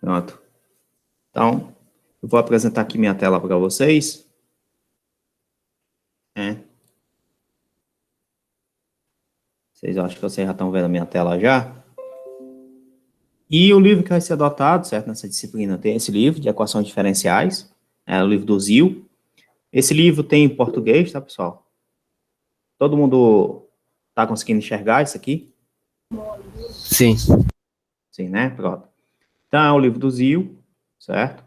Pronto. Então, eu vou apresentar aqui minha tela para vocês. Vocês acham que vocês já estão vendo a minha tela já? E o livro que vai ser adotado, certo? Nessa disciplina tem esse livro de equações diferenciais, o livro do Zio. Esse livro tem em português, tá, pessoal? Todo mundo está conseguindo enxergar isso aqui? Sim. Sim, né? Pronto. Então, é o livro do Zio, certo?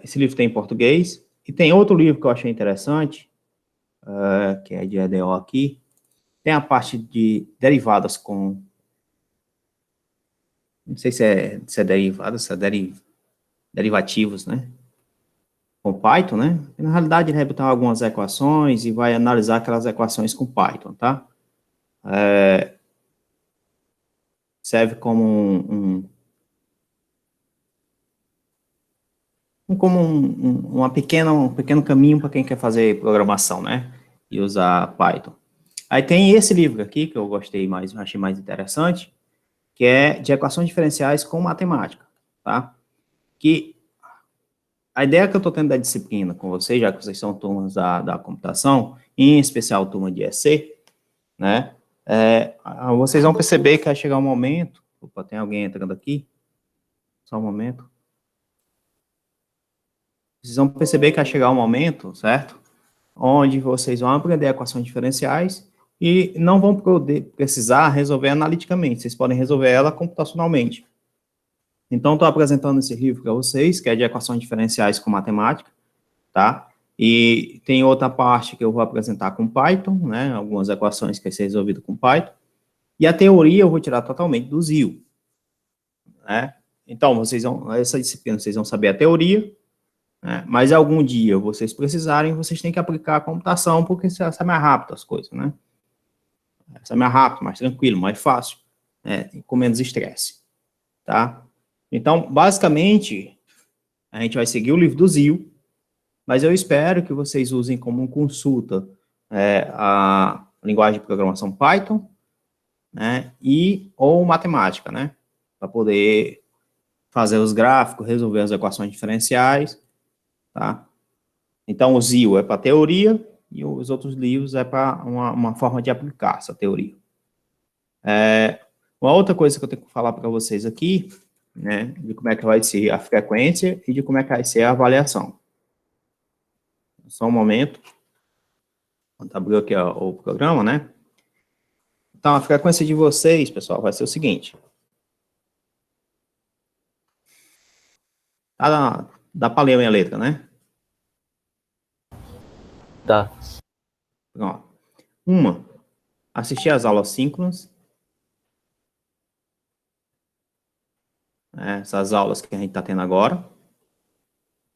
Esse livro tem em português. E tem outro livro que eu achei interessante, que é de EDO aqui. Tem a parte de derivadas com... Não sei se é derivadas, se é derivativos, né? Com Python, né? E, na realidade, ele vai botar algumas equações e vai analisar aquelas equações com Python, tá? Serve como um pequeno caminho para quem quer fazer programação, né? E usar Python. Aí tem esse livro aqui, que eu gostei mais, achei mais interessante, que é de equações diferenciais com matemática, tá? Que a ideia que eu estou tendo da disciplina com vocês, já que vocês são turmas da computação, em especial turma de EC, né? Vocês vão perceber que vai chegar um momento... Opa, tem alguém entrando aqui? Só um momento. Vocês vão perceber que vai chegar um momento, certo? Onde vocês vão aprender equações diferenciais e não vão precisar resolver analiticamente, vocês podem resolver ela computacionalmente. Então, estou apresentando esse livro para vocês, que é de equações diferenciais com matemática, tá? E tem outra parte que eu vou apresentar com Python, né? Algumas equações que vai ser resolvidas com Python. E a teoria eu vou tirar totalmente do Zio, né? Então, essa disciplina, vocês vão saber a teoria, né? Mas algum dia vocês precisarem, vocês têm que aplicar a computação, porque sai mais rápido as coisas, né? Sai mais rápido, mais tranquilo, mais fácil, né? Com menos estresse, tá? Então, basicamente, a gente vai seguir o livro do Zio, mas eu espero que vocês usem como consulta a linguagem de programação Python, né? Ou matemática, né? Para poder fazer os gráficos, resolver as equações diferenciais, tá? Então, o Zio é para teoria e os outros livros é para uma forma de aplicar essa teoria. Uma outra coisa que eu tenho que falar para vocês aqui, né, de como é que vai ser a frequência e de como é que vai ser a avaliação. Só um momento. Vou abrir aqui o programa, né? Então, a frequência de vocês, pessoal, vai ser o seguinte. Dá para ler a minha letra, né? Tá. Pronto. Assistir às aulas síncronas. Essas aulas que a gente está tendo agora.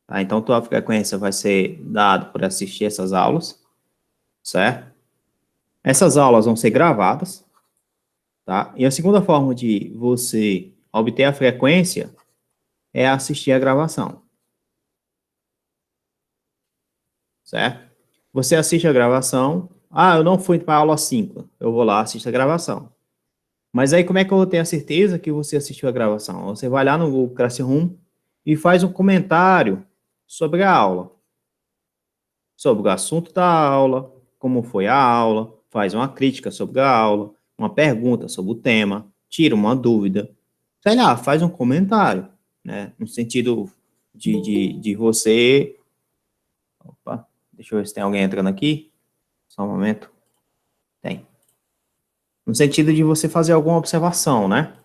Tá? Então, tua frequência vai ser dada por assistir essas aulas, certo? Essas aulas vão ser gravadas, tá? E a segunda forma de você obter a frequência é assistir a gravação, certo? Você assiste a gravação, eu não fui para a aula 5, eu vou lá, assisto a gravação. Mas aí, como é que eu vou ter a certeza que você assistiu a gravação? Você vai lá no Google Classroom e faz um comentário sobre a aula, sobre o assunto da aula, como foi a aula, faz uma crítica sobre a aula, uma pergunta sobre o tema, tira uma dúvida, sei lá, faz um comentário, né, no sentido de você... Opa, deixa eu ver se tem alguém entrando aqui, só um momento, tem. No sentido de você fazer alguma observação, né,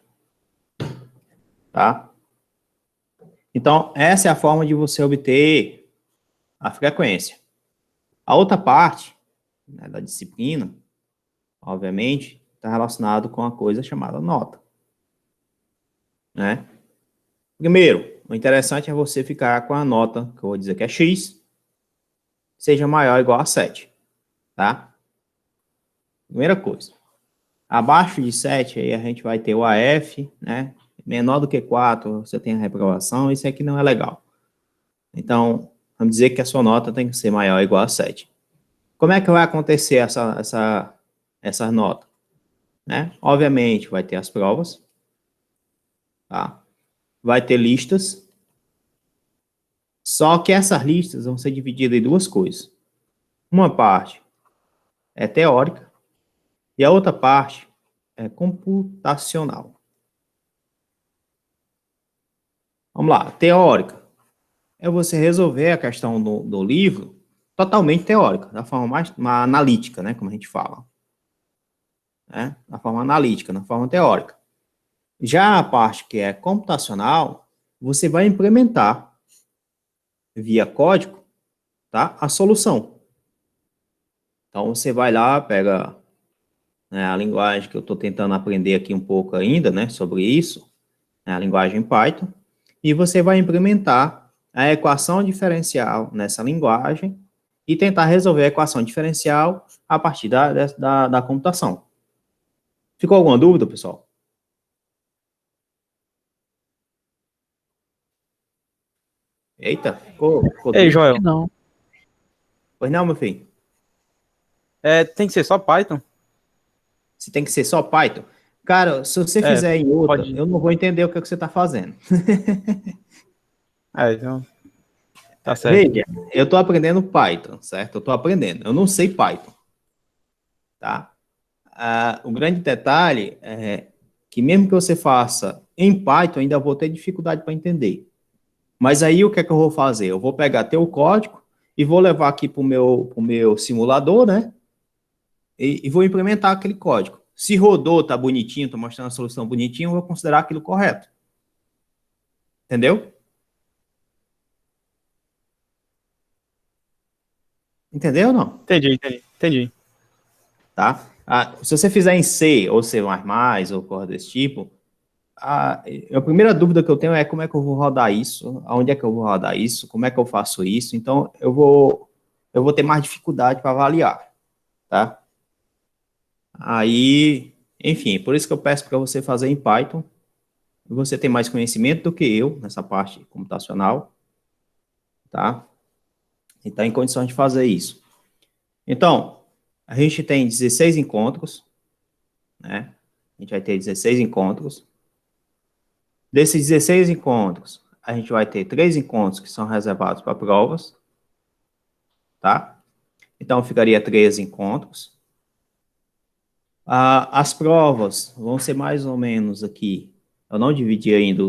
tá? Então, essa é a forma de você obter a frequência. A outra parte, né, da disciplina, obviamente, está relacionado com a coisa chamada nota, né? Primeiro, o interessante é você ficar com a nota, que eu vou dizer que é X, seja maior ou igual a 7, tá? Primeira coisa. Abaixo de 7, aí a gente vai ter o AF, né? Menor do que 4, você tem a reprovação, isso aqui não é legal. Então, vamos dizer que a sua nota tem que ser maior ou igual a 7. Como é que vai acontecer essa nota? Né? Obviamente, vai ter as provas, tá? vai ter listas, só que essas listas vão ser divididas em duas coisas. Uma parte é teórica e a outra parte é computacional. Vamos lá, teórica é você resolver a questão do livro totalmente teórica, da forma mais analítica, né, como a gente fala. Né, da forma analítica, na forma teórica. Já a parte que é computacional, você vai implementar via código, tá, a solução. Então, você vai lá, pega, né, a linguagem que eu estou tentando aprender aqui um pouco ainda, né, sobre isso, né, a linguagem Python, e você vai implementar a equação diferencial nessa linguagem e tentar resolver a equação diferencial a partir da computação. Ficou alguma dúvida, pessoal? Eita, ficou Ei, dúvida? Joel, Não. Pois não, meu filho? tem que ser só Python? Se tem que ser só Python? Cara, se você É, fizer em outra, pode. eu não vou entender o que você está fazendo. Então, tá certo. Veja, eu estou aprendendo Python, certo? Eu estou aprendendo. Eu não sei Python, tá? O grande detalhe é que mesmo que você faça em Python, ainda vou ter dificuldade para entender. Mas aí o que é que eu vou fazer? Eu vou pegar teu código e vou levar aqui para o meu simulador, né? E vou implementar aquele código. Se rodou, tá bonitinho, tô mostrando a solução bonitinha, eu vou considerar aquilo correto. Entendeu? Entendeu ou não? Entendi. Tá? Se você fizer em C ou C++ ou coisa desse tipo, a primeira dúvida que eu tenho é como é que eu vou rodar isso, aonde é que eu vou rodar isso, como é que eu faço isso. Então, eu vou ter mais dificuldade para avaliar, tá? Aí, enfim, por isso que eu peço para você fazer em Python. Você tem mais conhecimento do que eu nessa parte computacional, tá? E está em condições de fazer isso. Então, a gente tem 16 encontros, né? A gente vai ter 16 encontros. Desses 16 encontros, a gente vai ter 3 encontros que são reservados para provas, tá? Então, ficaria 13 encontros. As provas vão ser mais ou menos aqui. Eu não dividi ainda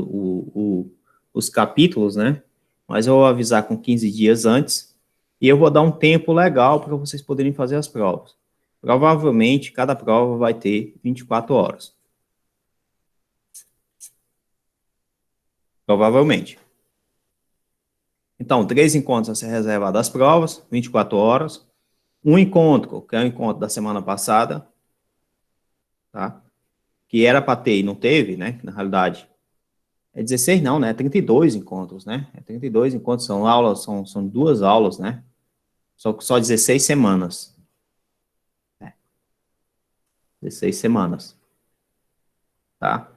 os capítulos, né? Mas eu vou avisar com 15 dias antes. E eu vou dar um tempo legal para vocês poderem fazer as provas. Provavelmente, cada prova vai ter 24 horas. Provavelmente. Então, 3 encontros a ser reservados às provas, 24 horas. Um encontro, que é o encontro da semana passada, tá? Que era para ter e não teve, né? Na realidade, é 16 não, né? É 32 encontros, né? É 32 encontros, são aulas, são 2 aulas, né? Só 16 semanas. 16 semanas. Tá?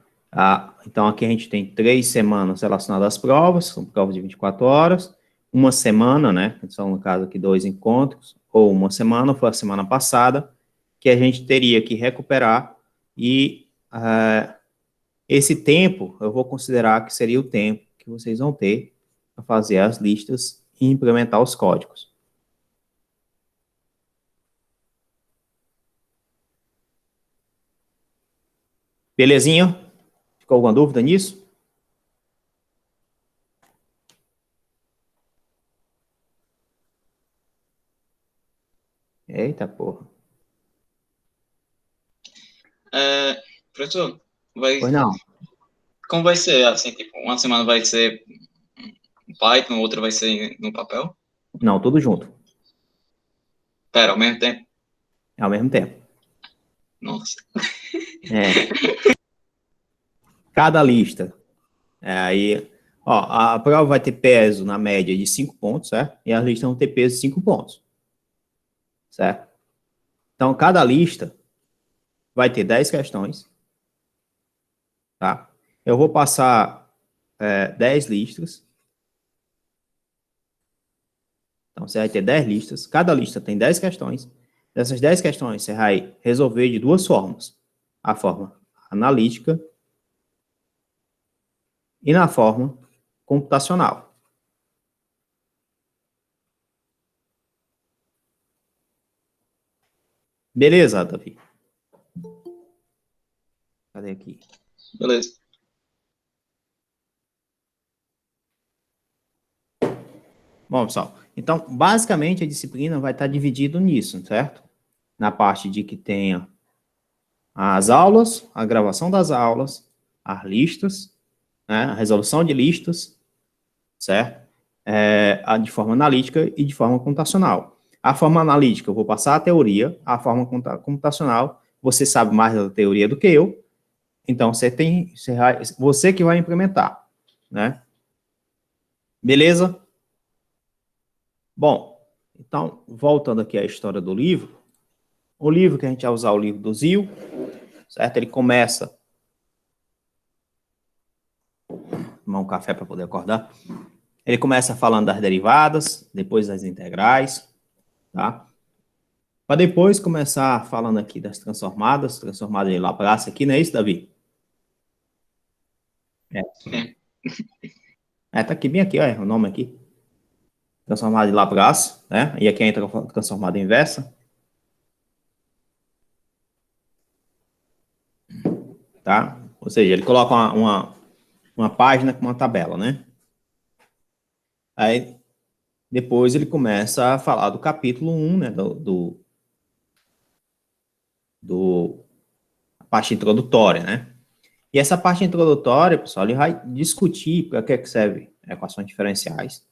Então, aqui a gente tem 3 semanas relacionadas às provas, são provas de 24 horas. Uma semana, né? São, no caso aqui, 2 encontros, ou uma semana, foi a semana passada, que a gente teria que recuperar e esse tempo eu vou considerar que seria o tempo que vocês vão ter para fazer as listas e implementar os códigos. Belezinha? Ficou alguma dúvida nisso? Eita porra. Professor, Pois não. como vai ser, assim, tipo, uma semana vai ser em Python, outra vai ser no papel? Não, tudo junto. Pera, ao mesmo tempo? É ao mesmo tempo. Nossa. Cada lista. Aí, ó, a prova vai ter peso na média de 5 pontos, certo? E as listas vão ter peso de 5 pontos. Certo? Então, cada lista vai ter 10 questões. Tá? Eu vou passar 10 listas. Então, você vai ter 10 listas. Cada lista tem 10 questões. Dessas 10 questões, você vai resolver de duas formas. A forma analítica e na forma computacional. Beleza, Davi? Cadê aqui? Beleza. Bom, pessoal, então, basicamente, a disciplina vai estar dividida nisso, certo? Na parte de que tenha as aulas, a gravação das aulas, as listas, né, a resolução de listas, certo? De forma analítica e de forma computacional. A forma analítica, eu vou passar a teoria, a forma computacional, você sabe mais da teoria do que eu, então você que vai implementar, né? Beleza? Bom, então, voltando aqui à história do livro, o livro que a gente vai usar, o livro do Zio, certo? Ele começa... Tomar um café para poder acordar. Ele começa falando das derivadas, depois das integrais, tá? Para depois começar falando aqui das transformadas de Laplace aqui, não é isso, Davi? Sim. Tá aqui, bem aqui, olha, o nome aqui. Transformada de Laplace, né? E aqui entra a transformada inversa. Tá? Ou seja, ele coloca uma página com uma tabela, né? Aí, depois ele começa a falar do capítulo 1, né? A parte introdutória, né? E essa parte introdutória, pessoal, ele vai discutir para que serve equações diferenciais,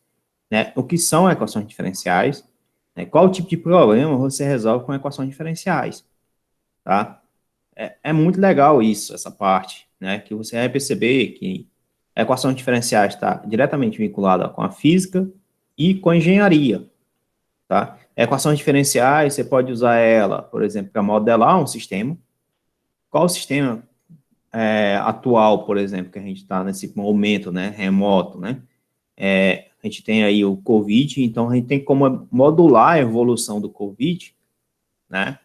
né? O que são equações diferenciais, né? Qual tipo de problema você resolve com equações diferenciais, tá? É muito legal isso, essa parte, né? Que você vai perceber que a equação diferencial está diretamente vinculada com a física e com a engenharia, tá? Equações diferenciais, você pode usar ela, por exemplo, para modelar um sistema. Qual o sistema atual, por exemplo, que a gente está nesse momento, né, remoto, né? A gente tem aí o Covid, então a gente tem como modular a evolução do Covid, né?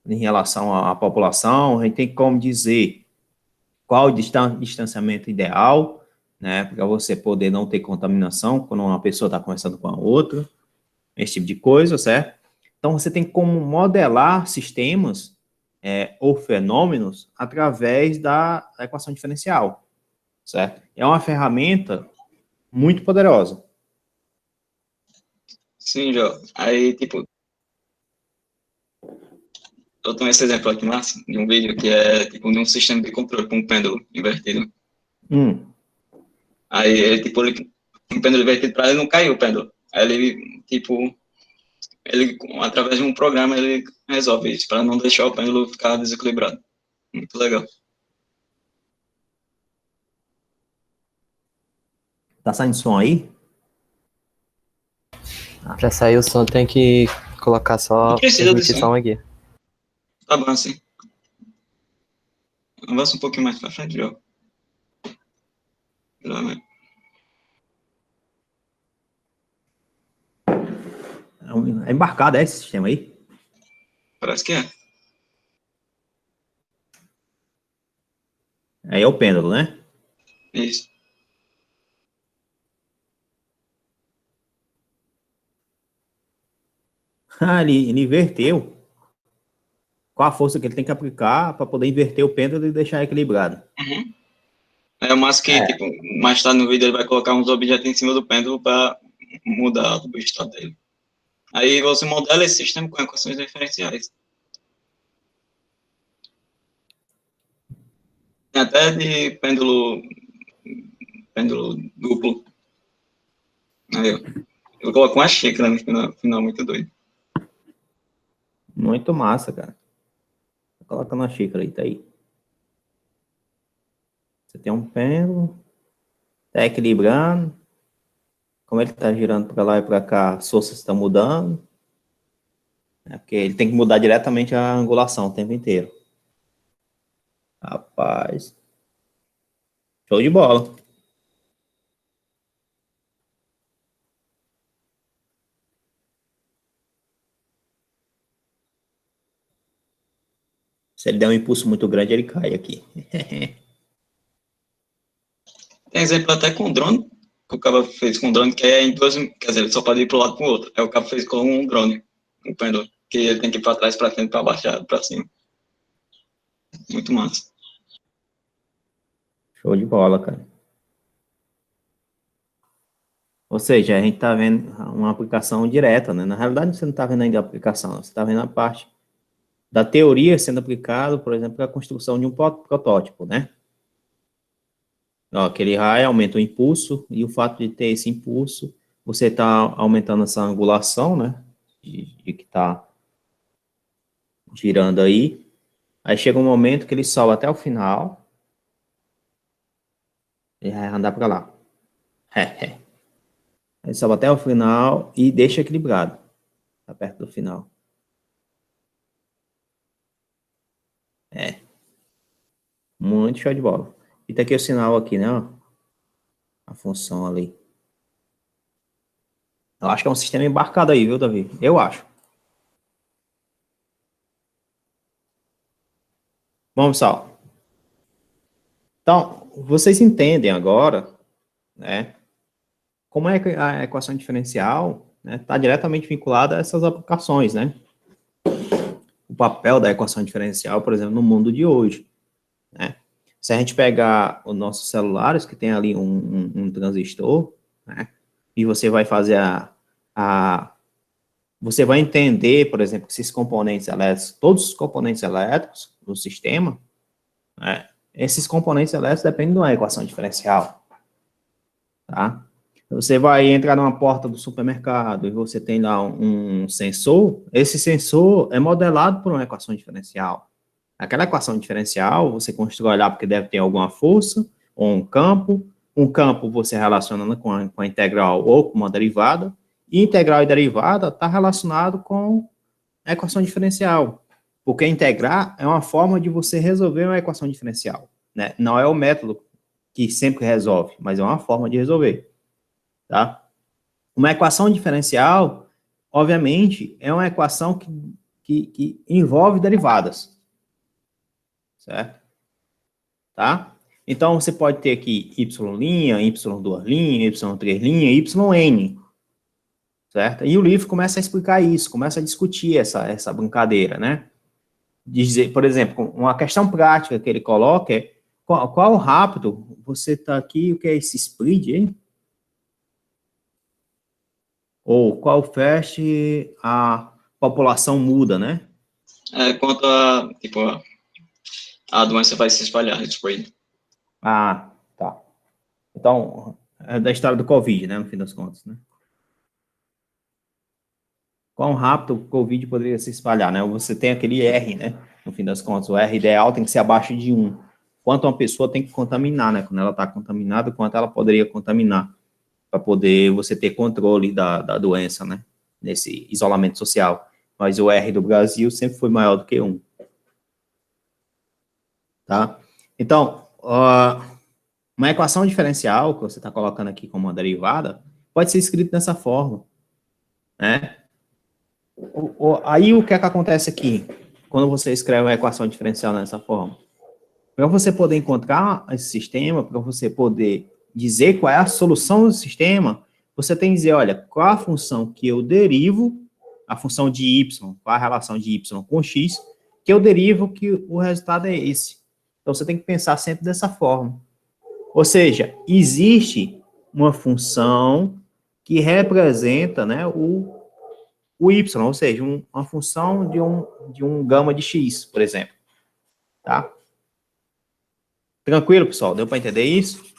Em relação à população, a gente tem como dizer qual o distanciamento ideal, né, para você poder não ter contaminação quando uma pessoa está conversando com a outra, esse tipo de coisa, certo? Então, você tem como modelar sistemas ou fenômenos através da equação diferencial, certo? É uma ferramenta muito poderosa. Sim, Jó. Aí, tipo, eu tenho esse exemplo aqui, massa, de um vídeo que é, tipo, de um sistema de controle com um pêndulo invertido. Aí, tipo, um pêndulo invertido para ele não cair o pêndulo. Aí ele, tipo, através de um programa, ele resolve isso, para não deixar o pêndulo ficar desequilibrado. Muito legal. Tá saindo som aí? Pra sair o som tem que colocar só Não precisa permitir disso, som não. aqui. Tá bom assim. Avança um pouquinho mais para frente, Jó. Já, né? É embarcado, esse sistema aí? Parece que é. Aí é o pêndulo, né? Isso. Ele inverteu. Qual a força que ele tem que aplicar para poder inverter o pêndulo e deixar equilibrado? Uhum. É o mais que, tipo, mais tarde no vídeo ele vai colocar uns objetos em cima do pêndulo para mudar o estado dele. Aí você modela esse sistema com equações diferenciais. Tem até de pêndulo duplo. Aí, ó. Eu coloco uma xícara no final muito doido. Muito massa, cara. Coloca na xícara aí, tá aí. Você tem um pêndulo, tá equilibrando. Como ele tá girando para lá e para cá, as forças estão mudando. Porque ele tem que mudar diretamente a angulação o tempo inteiro. Rapaz. Show de bola. Se ele der um impulso muito grande, ele cai aqui. Tem exemplo até com drone, que o cara fez com drone, que é em duas, quer dizer, ele só pode ir para o lado e para o outro. Aí o cara fez com um drone, um pendor, que ele tem que ir para trás, para frente, para baixo, para cima. Muito massa. Show de bola, cara. Ou seja, a gente está vendo uma aplicação direta, né? Na realidade, você não está vendo ainda a aplicação, você está vendo a parte da teoria sendo aplicada, por exemplo, para a construção de um protótipo, né? Ó, aquele raio aumenta o impulso, e o fato de ter esse impulso, você está aumentando essa angulação, né? De que está girando aí. Aí chega um momento que ele sobe até o final, e vai andar para lá. Ele sobe até o final e deixa equilibrado. Tá perto do final. Muito show de bola. E tá aqui o sinal aqui, né? Ó. A função ali. Eu acho que é um sistema embarcado aí, viu, Davi? Eu acho. Bom, pessoal. Então, vocês entendem agora, né? Como é que a equação diferencial está diretamente vinculada a essas aplicações, né? O papel da equação diferencial, por exemplo, no mundo de hoje, né? Se a gente pegar os nossos celulares, que tem ali um transistor, né? E você vai fazer você vai entender, por exemplo, que esses componentes elétricos, todos os componentes elétricos do sistema, né? Esses componentes elétricos dependem de uma equação diferencial, tá? Você vai entrar numa porta do supermercado e você tem lá um sensor, esse sensor é modelado por uma equação diferencial. Aquela equação diferencial, você constrói lá porque deve ter alguma força, ou um campo você relaciona com a integral ou com uma derivada, e integral e derivada está relacionado com a equação diferencial, porque integrar é uma forma de você resolver uma equação diferencial, né? Não é o método que sempre resolve, mas é uma forma de resolver. Tá? Uma equação diferencial, obviamente, é uma equação que envolve derivadas, certo? Tá? Então, você pode ter aqui y', y2', y3', yn, certo? E o livro começa a explicar isso, começa a discutir essa brincadeira, né? Dizer, por exemplo, uma questão prática que ele coloca é qual rápido você está aqui, o que é esse speed, hein? Ou qual fast a população muda, né? Quanto tipo, a doença vai se espalhar, spread. Ah, tá. Então, é da história do Covid, né, no fim das contas, né? Quão rápido o Covid poderia se espalhar, né? Você tem aquele R, né, no fim das contas, o R ideal tem que ser abaixo de 1. Quanto uma pessoa tem que contaminar, né? Quando ela está contaminada, quanto ela poderia contaminar, para poder você ter controle da doença, né? Nesse isolamento social. Mas o R do Brasil sempre foi maior do que 1. Tá? Então, uma equação diferencial, que você está colocando aqui como uma derivada, pode ser escrito dessa forma, né? Aí, o que é que acontece aqui, quando você escreve uma equação diferencial dessa forma? Para você poder encontrar esse sistema, para você poder dizer qual é a solução do sistema, você tem que dizer, olha, qual a função que eu derivo, a função de y, qual a relação de y com x, que eu derivo que o resultado é esse. Então, você tem que pensar sempre dessa forma. Ou seja, existe uma função que representa, né, o y, ou seja, uma função de um gama de x, por exemplo. Tá? Tranquilo, pessoal? Deu para entender isso?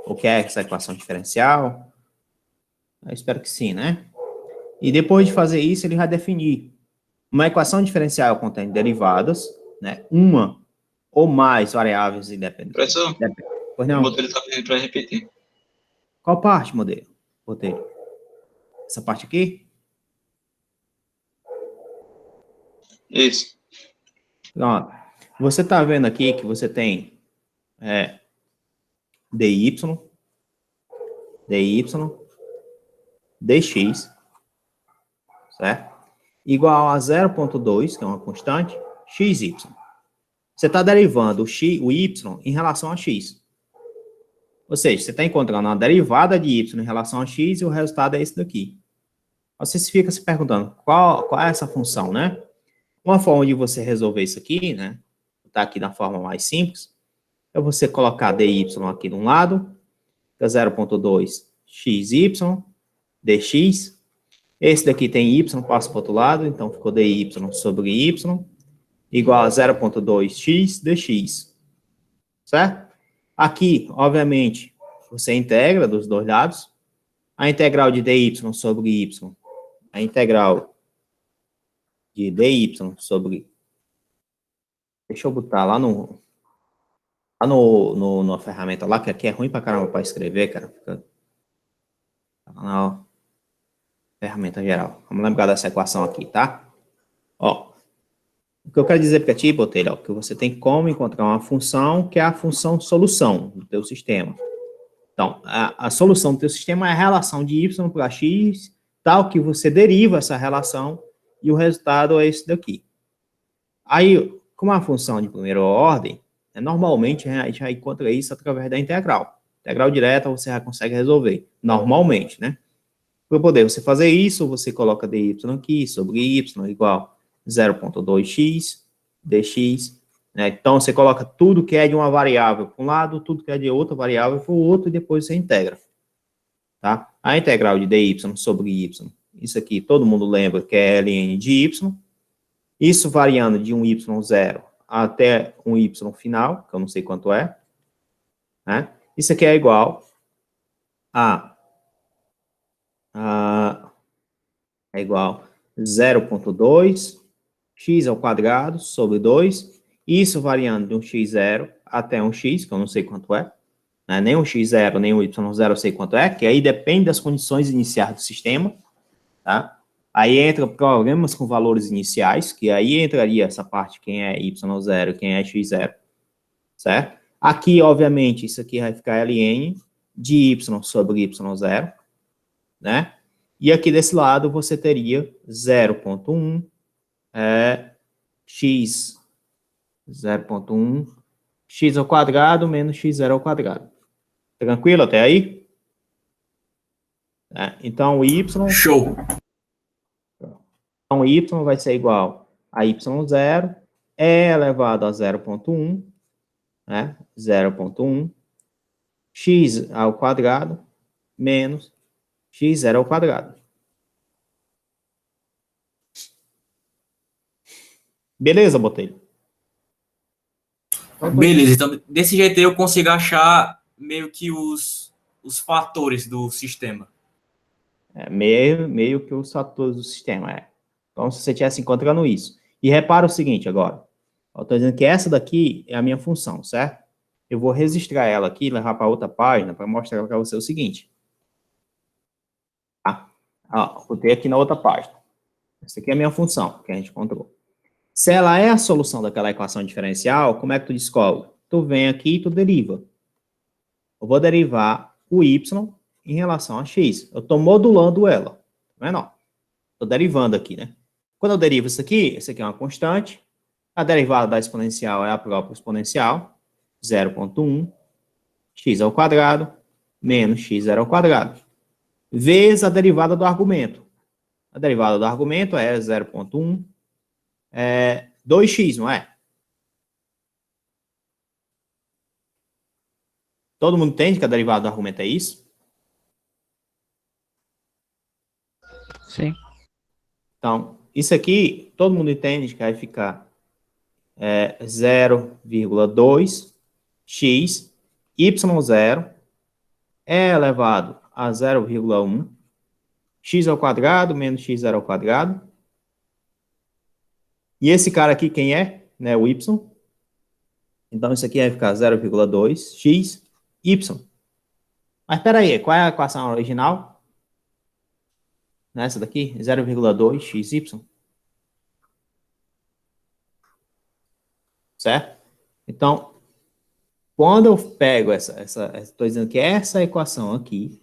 O que é essa equação diferencial? Eu espero que sim, né? E depois de fazer isso, ele vai definir. Uma equação diferencial contém derivadas, né? Uma ou mais variáveis independentes. Professor, Pois não. o modelo está pedindo para repetir. Qual parte, modelo? Roteiro. Essa parte aqui? Isso. Pronto. Você está vendo aqui que você tem dy, dx, certo? Igual a 0,2, que é uma constante, xy. Você está derivando o y em relação a x. Ou seja, você está encontrando uma derivada de y em relação a x e o resultado é esse daqui. Você fica se perguntando qual é essa função, né? Uma forma de você resolver isso aqui, né? Tá aqui na forma mais simples, é você colocar dy aqui de um lado, fica 0,2 xy, dx. Esse daqui tem y, passa para o outro lado, então ficou dy sobre y, igual a 0,2x dx. Certo? Aqui, obviamente, você integra dos dois lados. A integral de dy sobre y, a integral de dy sobre... Deixa eu botar lá na ferramenta lá, que aqui é ruim pra caramba para escrever, cara. Fica na ferramenta geral. Vamos lembrar dessa equação aqui, tá? Ó, o que eu quero dizer para ti, Botelho, é que você tem como encontrar uma função que é a função solução do teu sistema. Então, a solução do teu sistema é a relação de y para x, tal que você deriva essa relação e o resultado é esse daqui. Aí, como a função de primeira ordem, normalmente a gente já encontra isso através da integral. Integral direta você já consegue resolver, normalmente, né? Para poder você fazer isso, você coloca dy aqui sobre y igual 0,2x dx, né? Então, você coloca tudo que é de uma variável para um lado, tudo que é de outra variável para o outro, e depois você integra. Tá? A integral de dy sobre y, isso aqui todo mundo lembra que é ln de y, isso variando de um y0 até um y final, que eu não sei quanto é, né? Isso aqui é igual é igual 0,2 x ao quadrado sobre 2, isso variando de um x0 até um x, que eu não sei quanto é, né? Nem um x0, nem um y0 eu sei quanto é, que aí depende das condições iniciais do sistema, tá? Aí entra problemas com valores iniciais, que aí entraria essa parte, quem é y0, quem é x0, certo? Aqui, obviamente, isso aqui vai ficar ln de y sobre y0, né? E aqui desse lado você teria 0,1 x 0,1 x ao quadrado menos x0 ao quadrado. Tranquilo até aí? Então, y... Show! Então, y vai ser igual a y0 elevado a 0,1, né? 0,1 x ao quadrado menos x0 ao quadrado. Beleza, Botelho? Beleza, então desse jeito aí eu consigo achar meio que os fatores do sistema. Meio que os fatores do sistema, Então, se você estivesse encontrando isso. E repara o seguinte agora. Eu estou dizendo que essa daqui é a minha função, certo? Eu vou registrar ela aqui, levar para outra página, para mostrar para você o seguinte. Botei aqui na outra página. Essa aqui é a minha função, que a gente encontrou. Se ela é a solução daquela equação diferencial, como é que tu descobre? Tu vem aqui e tu deriva. Eu vou derivar o y em relação a x. Eu estou modulando ela. Tá vendo? Estou derivando aqui, né? Quando eu derivo isso aqui é uma constante. A derivada da exponencial é a própria exponencial. 0,1 x ao quadrado menos x0 ao quadrado. Vezes a derivada do argumento. A derivada do argumento é 0,1 2x, não é? Todo mundo entende que a derivada do argumento é isso? Sim. Então, isso aqui, todo mundo entende que vai ficar 0,2x y0 é elevado a 0,1 x ao quadrado menos x0 ao quadrado. E esse cara aqui, quem é? Né, o y. Então, isso aqui vai ficar 0,2x y. Mas, espera aí, qual é a equação original? Nessa daqui, 0,2xy. Certo? Então, quando eu pego estou dizendo que essa equação aqui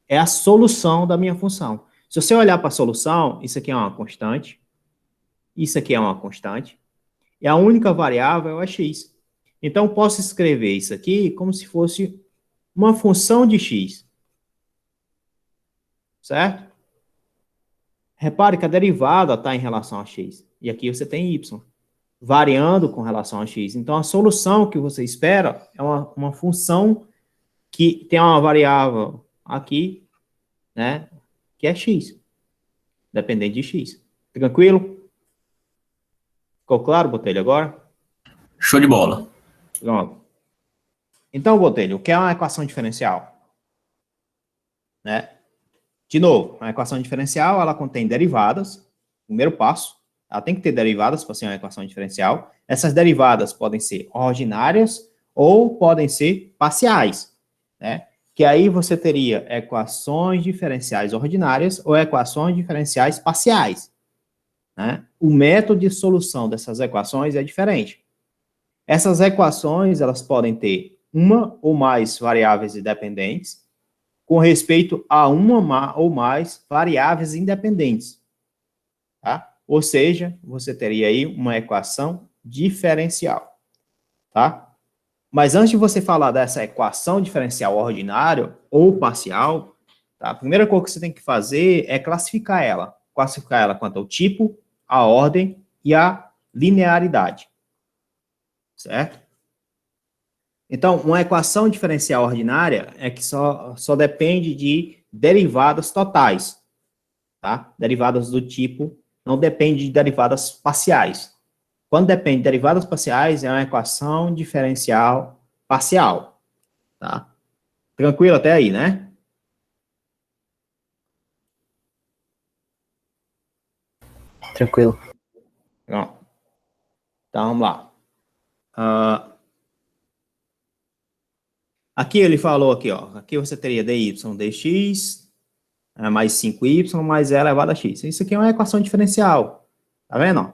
é a solução da minha função. Se você olhar para a solução, isso aqui é uma constante, isso aqui é uma constante, e a única variável é x. Então, eu posso escrever isso aqui como se fosse uma função de x, certo? Repare que a derivada está em relação a x, e aqui você tem y, variando com relação a x. Então, a solução que você espera é uma função que tem uma variável aqui, né, que é x, dependente de x. Tranquilo? Ficou claro, Botelho, agora? Show de bola. Pronto. Então, Botelho, o que é uma equação diferencial? Né? De novo, a equação diferencial, ela contém derivadas, primeiro passo, ela tem que ter derivadas para ser uma equação diferencial. Essas derivadas podem ser ordinárias ou podem ser parciais, né? Que aí você teria equações diferenciais ordinárias ou equações diferenciais parciais, né? O método de solução dessas equações é diferente. Essas equações, elas podem ter uma ou mais variáveis independentes com respeito a uma ou mais variáveis independentes, tá? Ou seja, você teria aí uma equação diferencial, tá? Mas antes de você falar dessa equação diferencial ordinária ou parcial, tá? A primeira coisa que você tem que fazer é classificar ela. Classificar ela quanto ao tipo, a ordem e a linearidade, certo? Então, uma equação diferencial ordinária é que só depende de derivadas totais, tá? Derivadas do tipo, não depende de derivadas parciais. Quando depende de derivadas parciais, é uma equação diferencial parcial, tá? Tranquilo até aí, né? Tranquilo. Pronto. Então, vamos lá. Aqui ele falou aqui, ó. Aqui você teria dy dx mais 5y mais e elevado a x. Isso aqui é uma equação diferencial. Tá vendo?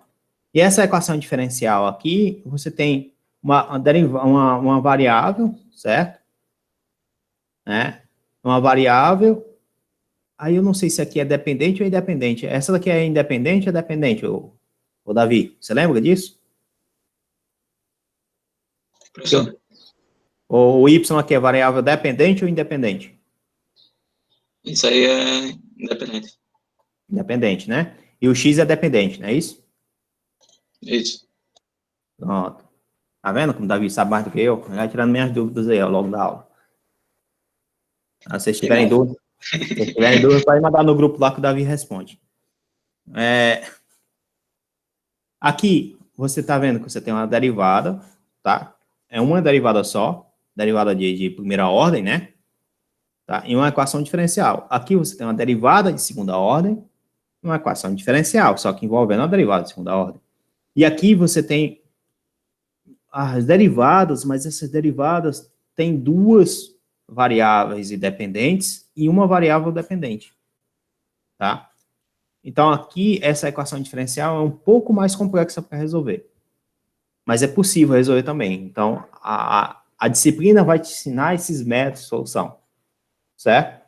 E essa equação diferencial aqui, você tem uma variável, certo? Né? Uma variável. Aí eu não sei se aqui é dependente ou independente. Essa daqui é independente ou dependente, ô Davi? Você lembra disso? Professor, O y aqui é variável dependente ou independente? isso aí é independente. Independente, né? E o x é dependente, não é isso? Isso. Pronto. Tá vendo como o Davi sabe mais do que eu? Ele vai tirando minhas dúvidas aí ao longo da aula. Se vocês tiverem dúvidas, pode mandar no grupo lá que o Davi responde. Aqui, você tá vendo que você tem uma derivada, tá? É uma derivada só, derivada de primeira ordem, né? Tá? E uma equação diferencial. Aqui você tem uma derivada de segunda ordem, uma equação diferencial, só que envolvendo uma derivada de segunda ordem. E aqui você tem as derivadas, mas essas derivadas têm duas variáveis independentes e uma variável dependente, tá? Então, aqui, essa equação diferencial é um pouco mais complexa para resolver, mas é possível resolver também. Então, a disciplina vai te ensinar esses métodos de solução, certo?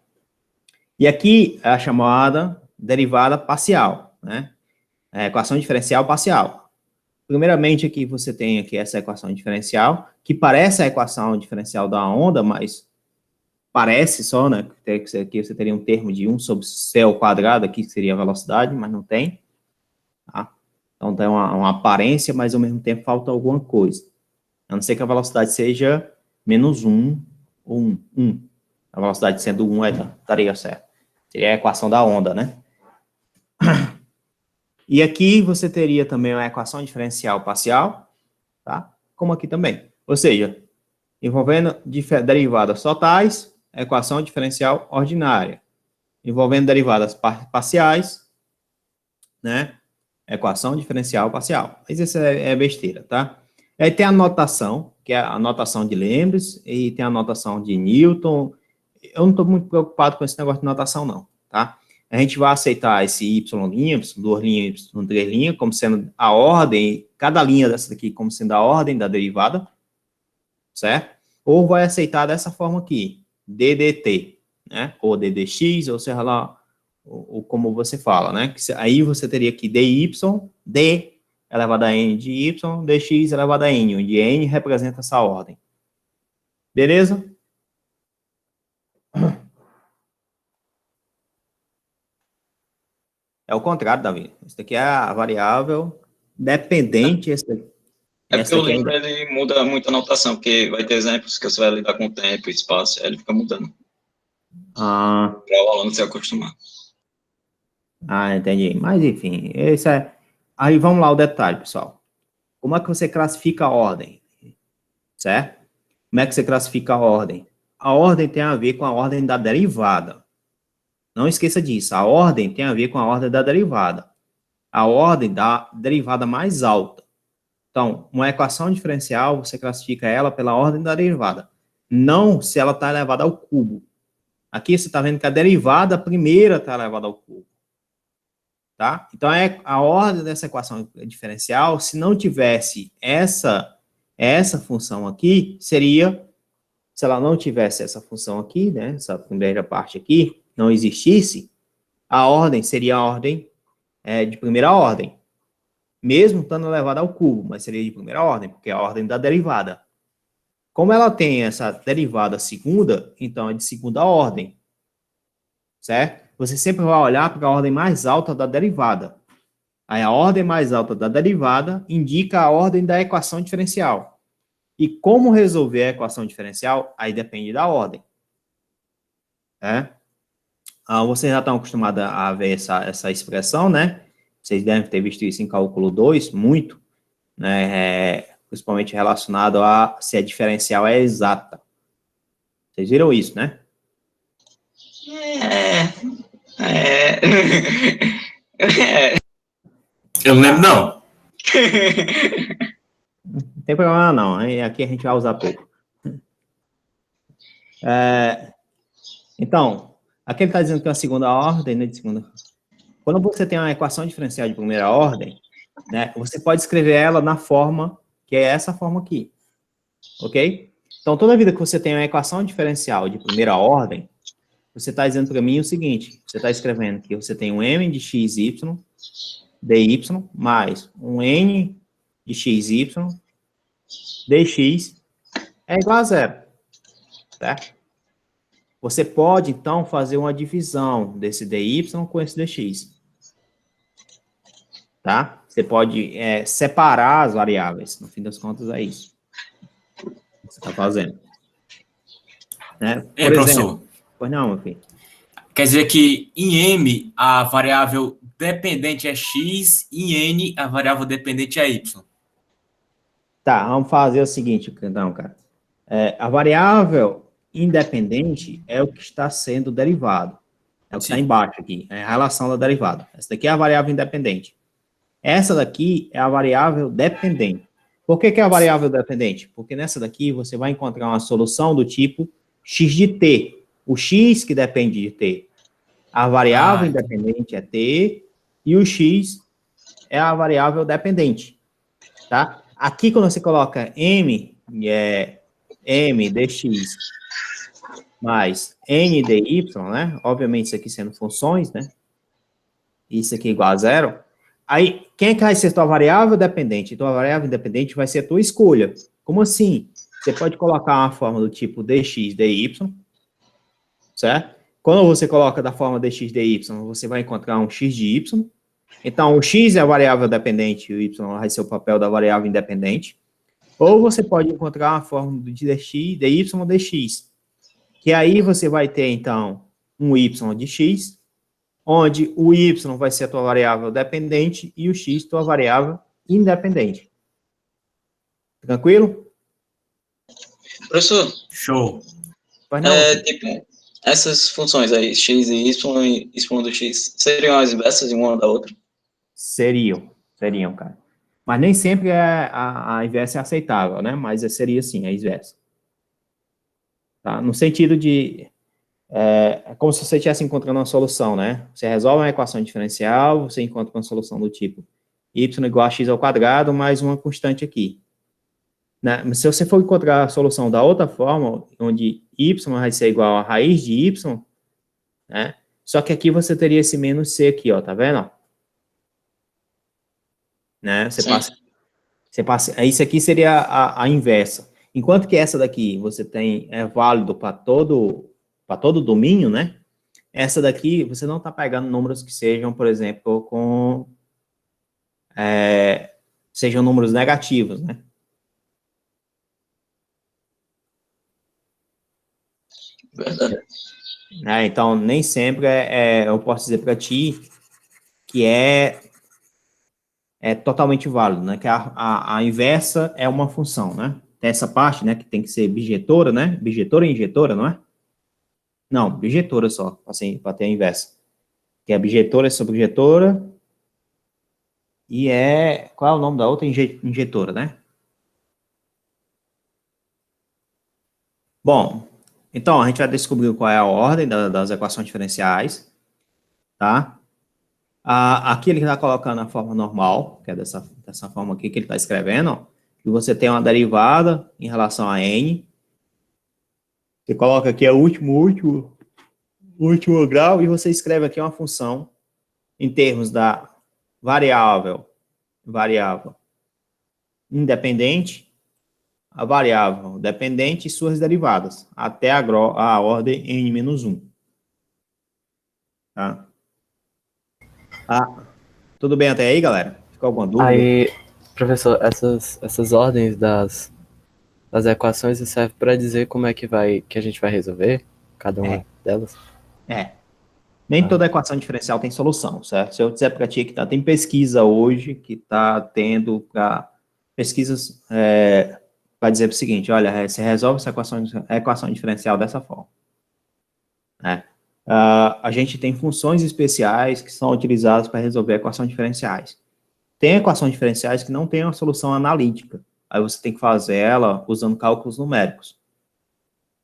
E aqui é a chamada derivada parcial, né? É a equação diferencial parcial. Primeiramente, aqui você tem aqui essa equação diferencial, que parece a equação diferencial da onda, mas parece só, né? Aqui você teria um termo de 1 sobre c ao quadrado, aqui que seria a velocidade, mas não tem. Tá? Então, tem uma aparência, mas ao mesmo tempo falta alguma coisa. A não ser que a velocidade seja menos 1 ou 1. A velocidade sendo 1 estaria certo. Seria a equação da onda, né? E aqui você teria também uma equação diferencial parcial, tá? Como aqui também. Ou seja, envolvendo derivadas totais, equação diferencial ordinária. Envolvendo derivadas parciais, né? Equação diferencial parcial. Mas isso é besteira, tá? Aí tem a notação, que é a notação de Lembres, e tem a notação de Newton. Eu não estou muito preocupado com esse negócio de notação, não, tá? A gente vai aceitar esse y', duas linhas, y, três linhas, como sendo a ordem, cada linha dessa daqui como sendo a ordem da derivada, certo? Ou vai aceitar dessa forma aqui, ddt, né? Ou ddx, ou seja lá, ou como você fala, né? Aí você teria aqui dy, d elevado a n de y, dx elevado a n, onde n representa essa ordem. Beleza? É o contrário, Davi. Isso daqui é a variável dependente. É porque o livro ele muda muito a notação, porque vai ter exemplos que você vai lidar com tempo e espaço, aí ele fica mudando. Para o aluno se acostumar. Entendi. Mas, enfim, esse é... Aí, vamos lá o detalhe, pessoal. Como é que você classifica a ordem? Certo? Como é que você classifica a ordem? A ordem tem a ver com a ordem da derivada. Não esqueça disso. A ordem tem a ver com a ordem da derivada. A ordem da derivada mais alta. Então, uma equação diferencial, você classifica ela pela ordem da derivada. Não se ela está elevada ao cubo. Aqui você está vendo que a derivada primeira está elevada ao cubo. Tá? Então, a ordem dessa equação diferencial, se não tivesse essa função aqui, seria, se ela não tivesse essa função aqui, né, essa primeira parte aqui, não existisse, a ordem seria a ordem de primeira ordem. Mesmo estando elevada ao cubo, mas seria de primeira ordem, porque é a ordem da derivada. Como ela tem essa derivada segunda, então é de segunda ordem. Certo? Você sempre vai olhar para a ordem mais alta da derivada. Aí a ordem mais alta da derivada indica a ordem da equação diferencial. E como resolver a equação diferencial, aí depende da ordem. Vocês já estão acostumados a ver essa expressão, né? Vocês devem ter visto isso em cálculo 2, muito, né? Principalmente relacionado a se a diferencial é exata. Vocês viram isso, né? Eu não lembro, não. Não tem problema, não. Aqui a gente vai usar pouco. Então, aqui ele está dizendo que é a segunda ordem, né? Quando você tem uma equação diferencial de primeira ordem, né, você pode escrever ela na forma, que é essa forma aqui. Ok? Então, toda vida que você tem uma equação diferencial de primeira ordem, você está dizendo para mim o seguinte, você está escrevendo que você tem um m de xy, dy, mais um n de xy, dx, é igual a zero. Certo? Você pode, então, fazer uma divisão desse dy com esse dx. Tá? Você pode separar as variáveis. No fim das contas, é isso que você está fazendo. Né? Por exemplo, professor. Pois não, meu filho. Quer dizer que em M a variável dependente é X e em N a variável dependente é Y. Tá, vamos fazer o seguinte, então, cara. A variável independente é o que está sendo derivado. É o que está embaixo aqui. É a relação da derivada. Essa daqui é a variável independente. Essa daqui é a variável dependente. Por que é a variável dependente? Porque nessa daqui você vai encontrar uma solução do tipo x de t. O x que depende de t. A variável independente é t e o x é a variável dependente. Tá? Aqui, quando você coloca m dx mais n dy, né? Obviamente, isso aqui sendo funções, né? Isso aqui igual a zero. Aí, quem é que vai ser a tua variável dependente? Tua variável independente vai ser a tua escolha. Como assim? Você pode colocar uma forma do tipo dx, dy, certo? Quando você coloca da forma dx, dy, você vai encontrar um x de y. Então, o x é a variável dependente e o y vai ser o papel da variável independente. Ou você pode encontrar uma forma de dx, dy, dx. Que aí você vai ter, então, um y de x, onde o y vai ser a tua variável dependente e o x tua variável independente. Tranquilo? Professor, Show. tipo, essas funções aí, x e y do x, seriam as inversas de uma da outra? Seriam, cara. Mas nem sempre a inversa é aceitável, né? Mas seria sim, a inversa. Tá? No sentido de... É como se você estivesse encontrando uma solução, né? Você resolve uma equação diferencial, você encontra uma solução do tipo y igual a x ao quadrado mais uma constante aqui. Né? Mas se você for encontrar a solução da outra forma, onde y vai ser igual a raiz de y, né? Só que aqui você teria esse menos c aqui, ó, tá vendo? Né? Você passa, isso aqui seria a inversa. Enquanto que essa daqui você tem válido para todo domínio, né? essa daqui, você não está pegando números que sejam, por exemplo, sejam números negativos, né? Verdade. Então, nem sempre eu posso dizer para ti que é totalmente válido, né? Que a inversa é uma função, né? Tem essa parte, né, que tem que ser bijetora, né? Bijetora e injetora, não é? Não, bijetora só, assim, para ter a inversa. Que é bijetora, subjetora, e qual é o nome da outra? Injetora, né? Bom, então, a gente vai descobrir qual é a ordem das equações diferenciais, tá? Aqui ele está colocando a forma normal, que é dessa forma aqui que ele está escrevendo, ó, que você tem uma derivada em relação a n. Você coloca aqui o último grau e você escreve aqui uma função em termos da variável independente, a variável dependente e suas derivadas, até a ordem n-1. Tá? Tudo bem até aí, galera? Ficou alguma dúvida? Aí, professor, essas ordens das equações servem para dizer como é que a gente vai resolver cada uma delas? Nem toda equação diferencial tem solução, certo? Se eu disser para ti que tem pesquisa hoje que está tendo pesquisas para dizer o seguinte, olha, você resolve essa equação diferencial dessa forma. A gente tem funções especiais que são utilizadas para resolver equações diferenciais. Tem equações diferenciais que não têm uma solução analítica. Aí você tem que fazer ela usando cálculos numéricos,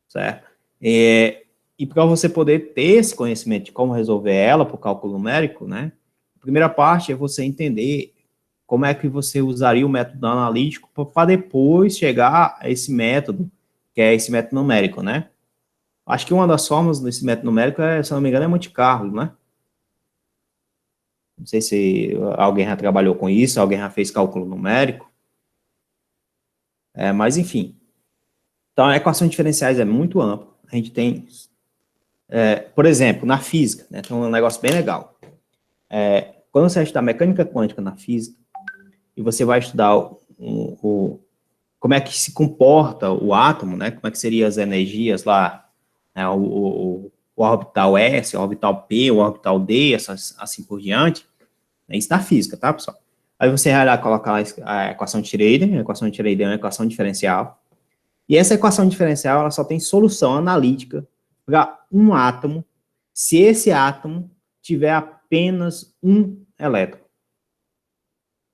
certo? E para você poder ter esse conhecimento de como resolver ela por cálculo numérico, né? A primeira parte é você entender como é que você usaria o método analítico para depois chegar a esse método, que é esse método numérico, né? Acho que uma das formas desse método numérico se não me engano, é Monte Carlo, né? Não sei se alguém já trabalhou com isso, alguém já fez cálculo numérico. Mas, enfim. Então, a equação diferenciais é muito ampla. A gente tem... por exemplo, na física, né, tem um negócio bem legal. Quando você vai estudar mecânica quântica na física, e você vai estudar como é que se comporta o átomo, né, como é que seriam as energias lá, né, o orbital S, o orbital P, o orbital D, assim por diante, é isso na física, tá, pessoal? Aí você vai lá colocar a equação de Schreider, a equação de Schreider é uma equação diferencial, e essa equação diferencial, ela só tem solução analítica para um átomo, se esse átomo tiver apenas um elétron.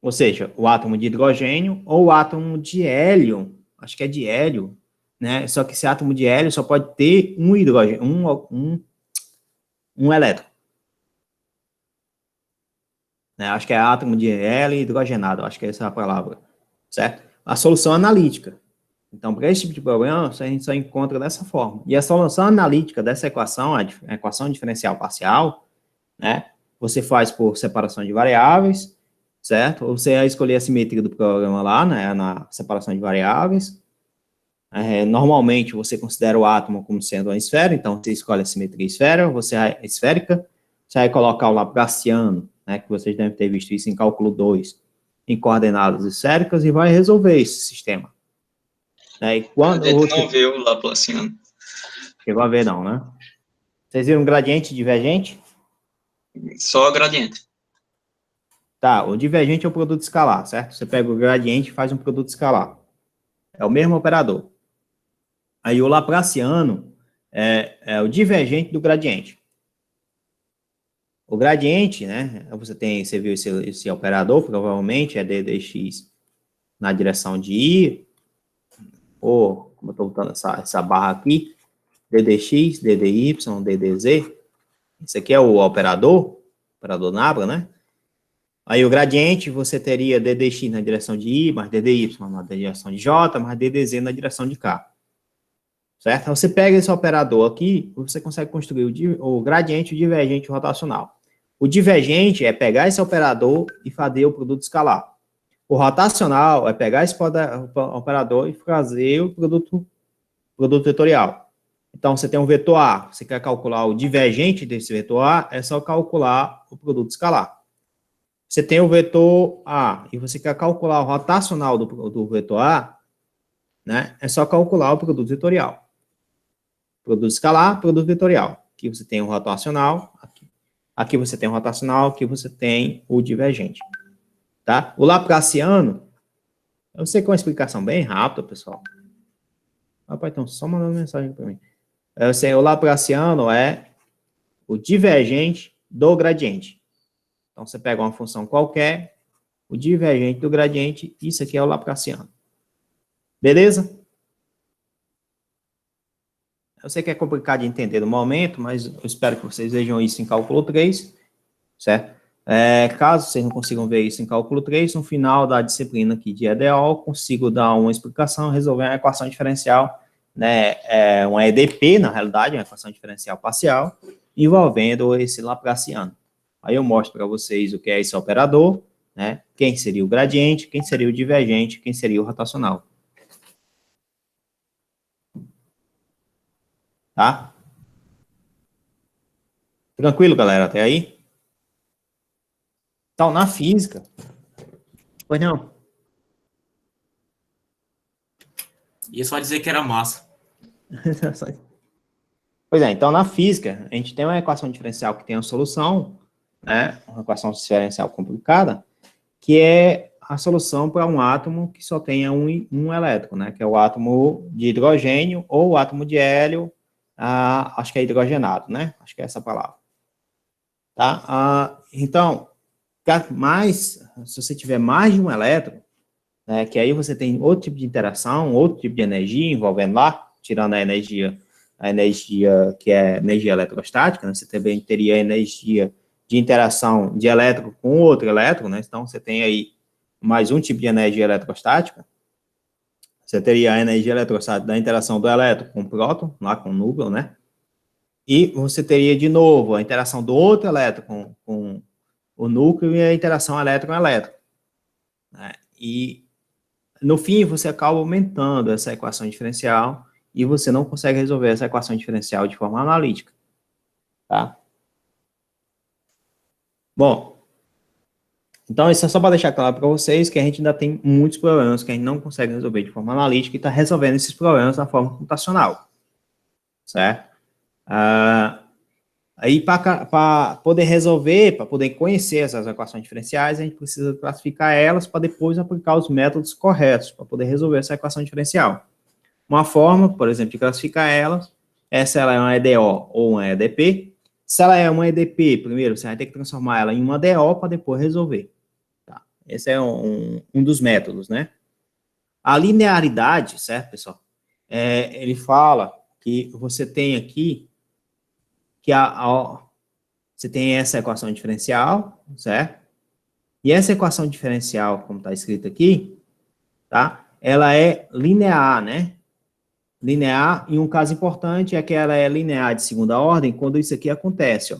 Ou seja, o átomo de hidrogênio ou o átomo de hélio, acho que é de hélio, né? Só que esse átomo de hélio só pode ter um hidrogênio, um elétron. Acho que é átomo de hélio hidrogenado, acho que essa é a palavra, certo? A solução analítica. Então, para esse tipo de problema, a gente só encontra dessa forma. E a solução analítica dessa equação, a equação diferencial parcial, né, você faz por separação de variáveis, certo? Ou você vai escolher a simetria do programa lá, né, na separação de variáveis. Normalmente, você considera o átomo como sendo uma esfera, então você escolhe a simetria esférica, você vai colocar o laplaciano, né, que vocês devem ter visto isso em cálculo 2, em coordenadas esféricas, e vai resolver esse sistema. E quando A gente não vê o Laplaciano. Chegou a ver, não, né? Vocês viram gradiente e divergente? Só gradiente. Tá, o divergente é o produto escalar, certo? Você pega o gradiente e faz um produto escalar. É o mesmo operador. Aí o Laplaciano é o divergente do gradiente. O gradiente, né? Você viu esse operador, provavelmente é ddx na direção de i, ou, como eu estou botando essa barra aqui, ddx, ddy, ddz. Esse aqui é o operador Nabla, né? Aí o gradiente, você teria ddx na direção de i, mais ddy na direção de j, mais ddz na direção de k. Certo? Então, você pega esse operador aqui, você consegue construir o gradiente e o divergente rotacional. O divergente é pegar esse operador e fazer o produto escalar. O rotacional é pegar esse operador e fazer o produto vetorial. Então, você tem um vetor A, você quer calcular o divergente desse vetor A, é só calcular o produto escalar. Você tem o vetor A e você quer calcular o rotacional do vetor A, né? É só calcular o produto vetorial. Produto escalar, produto vetorial. Aqui você tem o rotacional, aqui você tem o rotacional, aqui você tem o divergente. Tá? O laplaciano, eu sei que é uma explicação bem rápida, pessoal. Rapaz, então, só mandando mensagem para mim. Eu sei, o laplaciano é o divergente do gradiente. Então, você pega uma função qualquer, o divergente do gradiente, isso aqui é o laplaciano. Beleza? Eu sei que é complicado de entender no momento, mas eu espero que vocês vejam isso em cálculo 3, certo? Caso vocês não consigam ver isso em cálculo 3, no final da disciplina aqui de EDO, eu consigo dar uma explicação, resolver uma equação diferencial, né, uma EDP, na realidade, uma equação diferencial parcial, envolvendo esse laplaciano. Aí eu mostro para vocês o que é esse operador, né, quem seria o gradiente, quem seria o divergente, quem seria o rotacional. Tá? Tranquilo, galera, até aí? Então, na física... Pois não? Ia só dizer que era massa. Pois é, então na física, a gente tem uma equação diferencial que tem uma solução, né, uma equação diferencial complicada, que é a solução para um átomo que só tenha um elétron, né, que é o átomo de hidrogênio ou o átomo de hélio, acho que é hidrogenado, né, acho que é essa palavra. Tá? Então, se você tiver mais de um elétron, né, que aí você tem outro tipo de interação, outro tipo de energia envolvendo lá, tirando a energia que é energia eletrostática, né, você também teria energia de interação de elétron com outro elétron, né, então você tem aí mais um tipo de energia eletrostática, você teria a energia eletrostática da interação do elétron com o próton, lá com o núcleo, né, e você teria de novo a interação do outro elétron com o núcleo e a interação elétron-elétron, né, e no fim você acaba aumentando essa equação diferencial e você não consegue resolver essa equação diferencial de forma analítica, tá? Bom, então isso é só para deixar claro para vocês que a gente ainda tem muitos problemas que a gente não consegue resolver de forma analítica e está resolvendo esses problemas da forma computacional, certo? Aí para poder resolver, para poder conhecer essas equações diferenciais, a gente precisa classificar elas para depois aplicar os métodos corretos para poder resolver essa equação diferencial. Uma forma, por exemplo, de classificar elas é se ela é uma EDO ou uma EDP. Se ela é uma EDP, primeiro você vai ter que transformar ela em uma DO para depois resolver. Tá? Esse é um dos métodos, né? A linearidade, certo, pessoal? Ele fala que você tem aqui que você tem essa equação diferencial, certo? E essa equação diferencial, como está escrito aqui, tá? Ela é linear, né? Linear, e um caso importante é que ela é linear de segunda ordem quando isso aqui acontece, ó.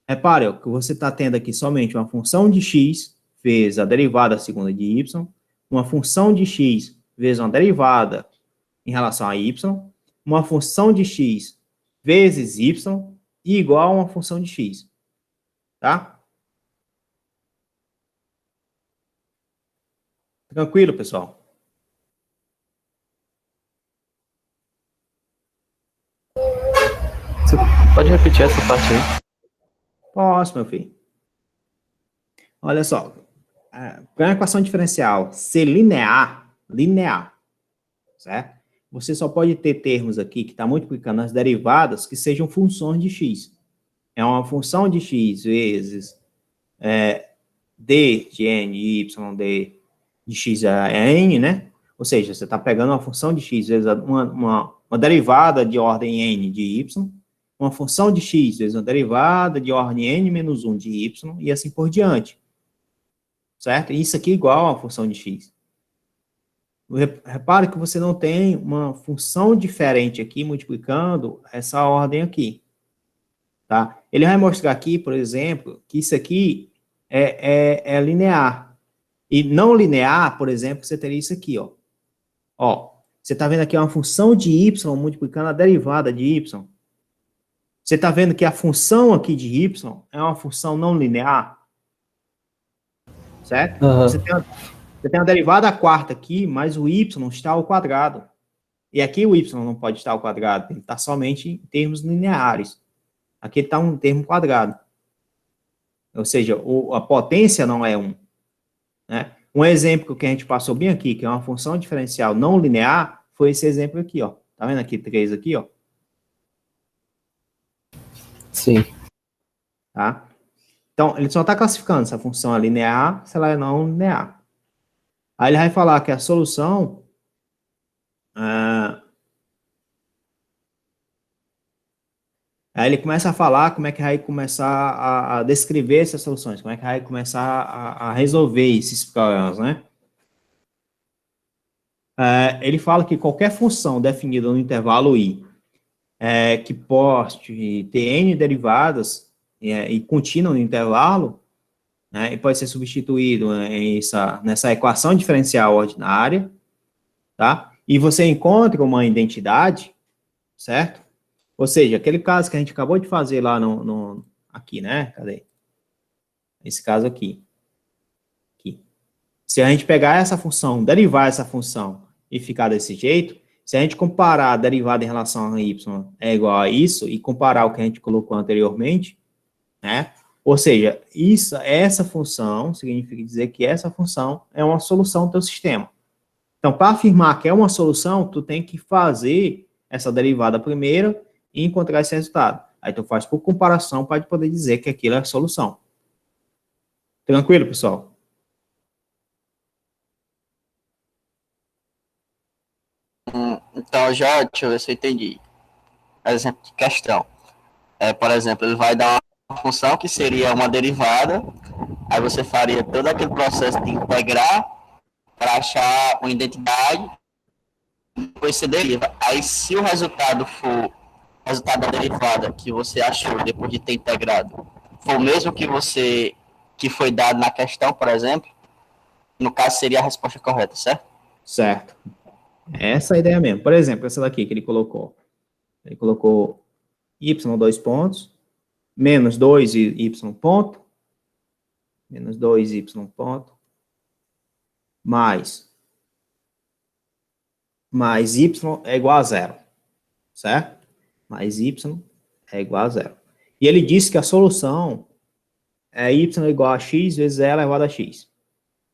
Repare, ó, que você está tendo aqui somente uma função de x vezes a derivada segunda de y, uma função de x vezes uma derivada em relação a y, uma função de x vezes y igual a uma função de x, tá? Tranquilo, pessoal? Você pode repetir essa parte aí? Posso, meu filho. Olha só, para a equação diferencial ser linear, certo? Você só pode ter termos aqui que está multiplicando as derivadas que sejam funções de x. É uma função de x vezes d de n, y, d de x a n, né? Ou seja, você está pegando uma função de x vezes uma derivada de ordem n de y, uma função de x vezes uma derivada de ordem n menos 1 de y, e assim por diante. Certo? Isso aqui é igual a uma função de x. Repare que você não tem uma função diferente aqui multiplicando essa ordem aqui. Tá? Ele vai mostrar aqui, por exemplo, que isso aqui é linear. E não linear, por exemplo, você teria isso aqui, ó. Ó, Você está vendo aqui uma função de y multiplicando a derivada de y. Você está vendo que a função aqui de y é uma função não linear. Certo? Aham. Você tem a derivada quarta aqui, mas o y está ao quadrado. E aqui o y não pode estar ao quadrado, ele está somente em termos lineares. Aqui está um termo quadrado. Ou seja, a potência não é 1. Né? Um exemplo que a gente passou bem aqui, que é uma função diferencial não linear, foi esse exemplo aqui, ó. Tá vendo aqui, 3 aqui, ó? Sim. Tá? Então, ele só está classificando se a função é linear, se ela é não linear. Aí ele vai falar que a solução... Aí ele começa a falar como é que vai começar a descrever essas soluções, como é que vai começar a resolver esses problemas, né? Ele fala que qualquer função definida no intervalo i, que poste ter n derivadas e contínua no intervalo, né, e pode ser substituído nessa equação diferencial ordinária, tá? E você encontra uma identidade, certo? Ou seja, aquele caso que a gente acabou de fazer lá aqui, né? Cadê? Esse caso aqui. Se a gente pegar essa função, derivar essa função e ficar desse jeito, se a gente comparar a derivada em relação a y é igual a isso, e comparar o que a gente colocou anteriormente, né? Ou seja, essa função significa dizer que essa função é uma solução do teu sistema. Então, para afirmar que é uma solução, tu tem que fazer essa derivada primeiro e encontrar esse resultado. Aí tu faz por comparação para poder dizer que aquilo é a solução. Tranquilo, pessoal? Então, já, deixa eu ver se eu entendi. Exemplo de questão. Por exemplo, ele vai dar uma função que seria uma derivada, aí você faria todo aquele processo de integrar para achar uma identidade, depois você deriva. Aí, se o resultado for o resultado da derivada que você achou depois de ter integrado, for o mesmo que foi dado na questão, por exemplo, no caso seria a resposta correta, certo? Certo. Essa é a ideia mesmo. Por exemplo, essa daqui que ele colocou. Ele colocou y, 2 pontos, menos 2y ponto, menos 2y ponto, mais y é igual a 0, certo? Mais y é igual a 0. E ele disse que a solução é y igual a x vezes e elevado a x.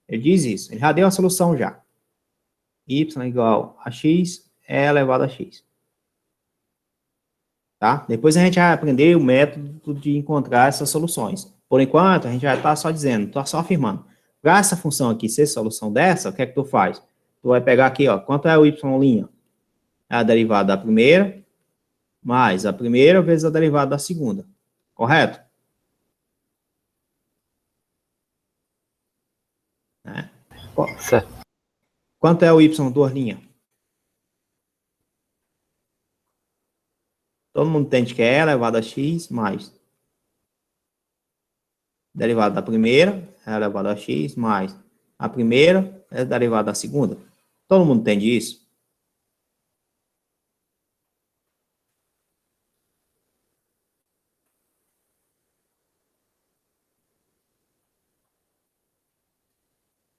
Ele diz isso, ele já deu a solução já. Y igual a x e elevado a x. Tá? Depois a gente vai aprender o método de encontrar essas soluções. Por enquanto, a gente vai estar só dizendo, está só afirmando. Para essa função aqui ser solução dessa, o que é que tu faz? Tu vai pegar aqui, ó, quanto é o y'? É a derivada da primeira, mais a primeira vezes a derivada da segunda. Correto? Certo. Quanto é o y duas linhas? Todo mundo entende que é elevado a x mais derivada da primeira, é elevado a x mais a primeira, é derivada da segunda. Todo mundo entende isso?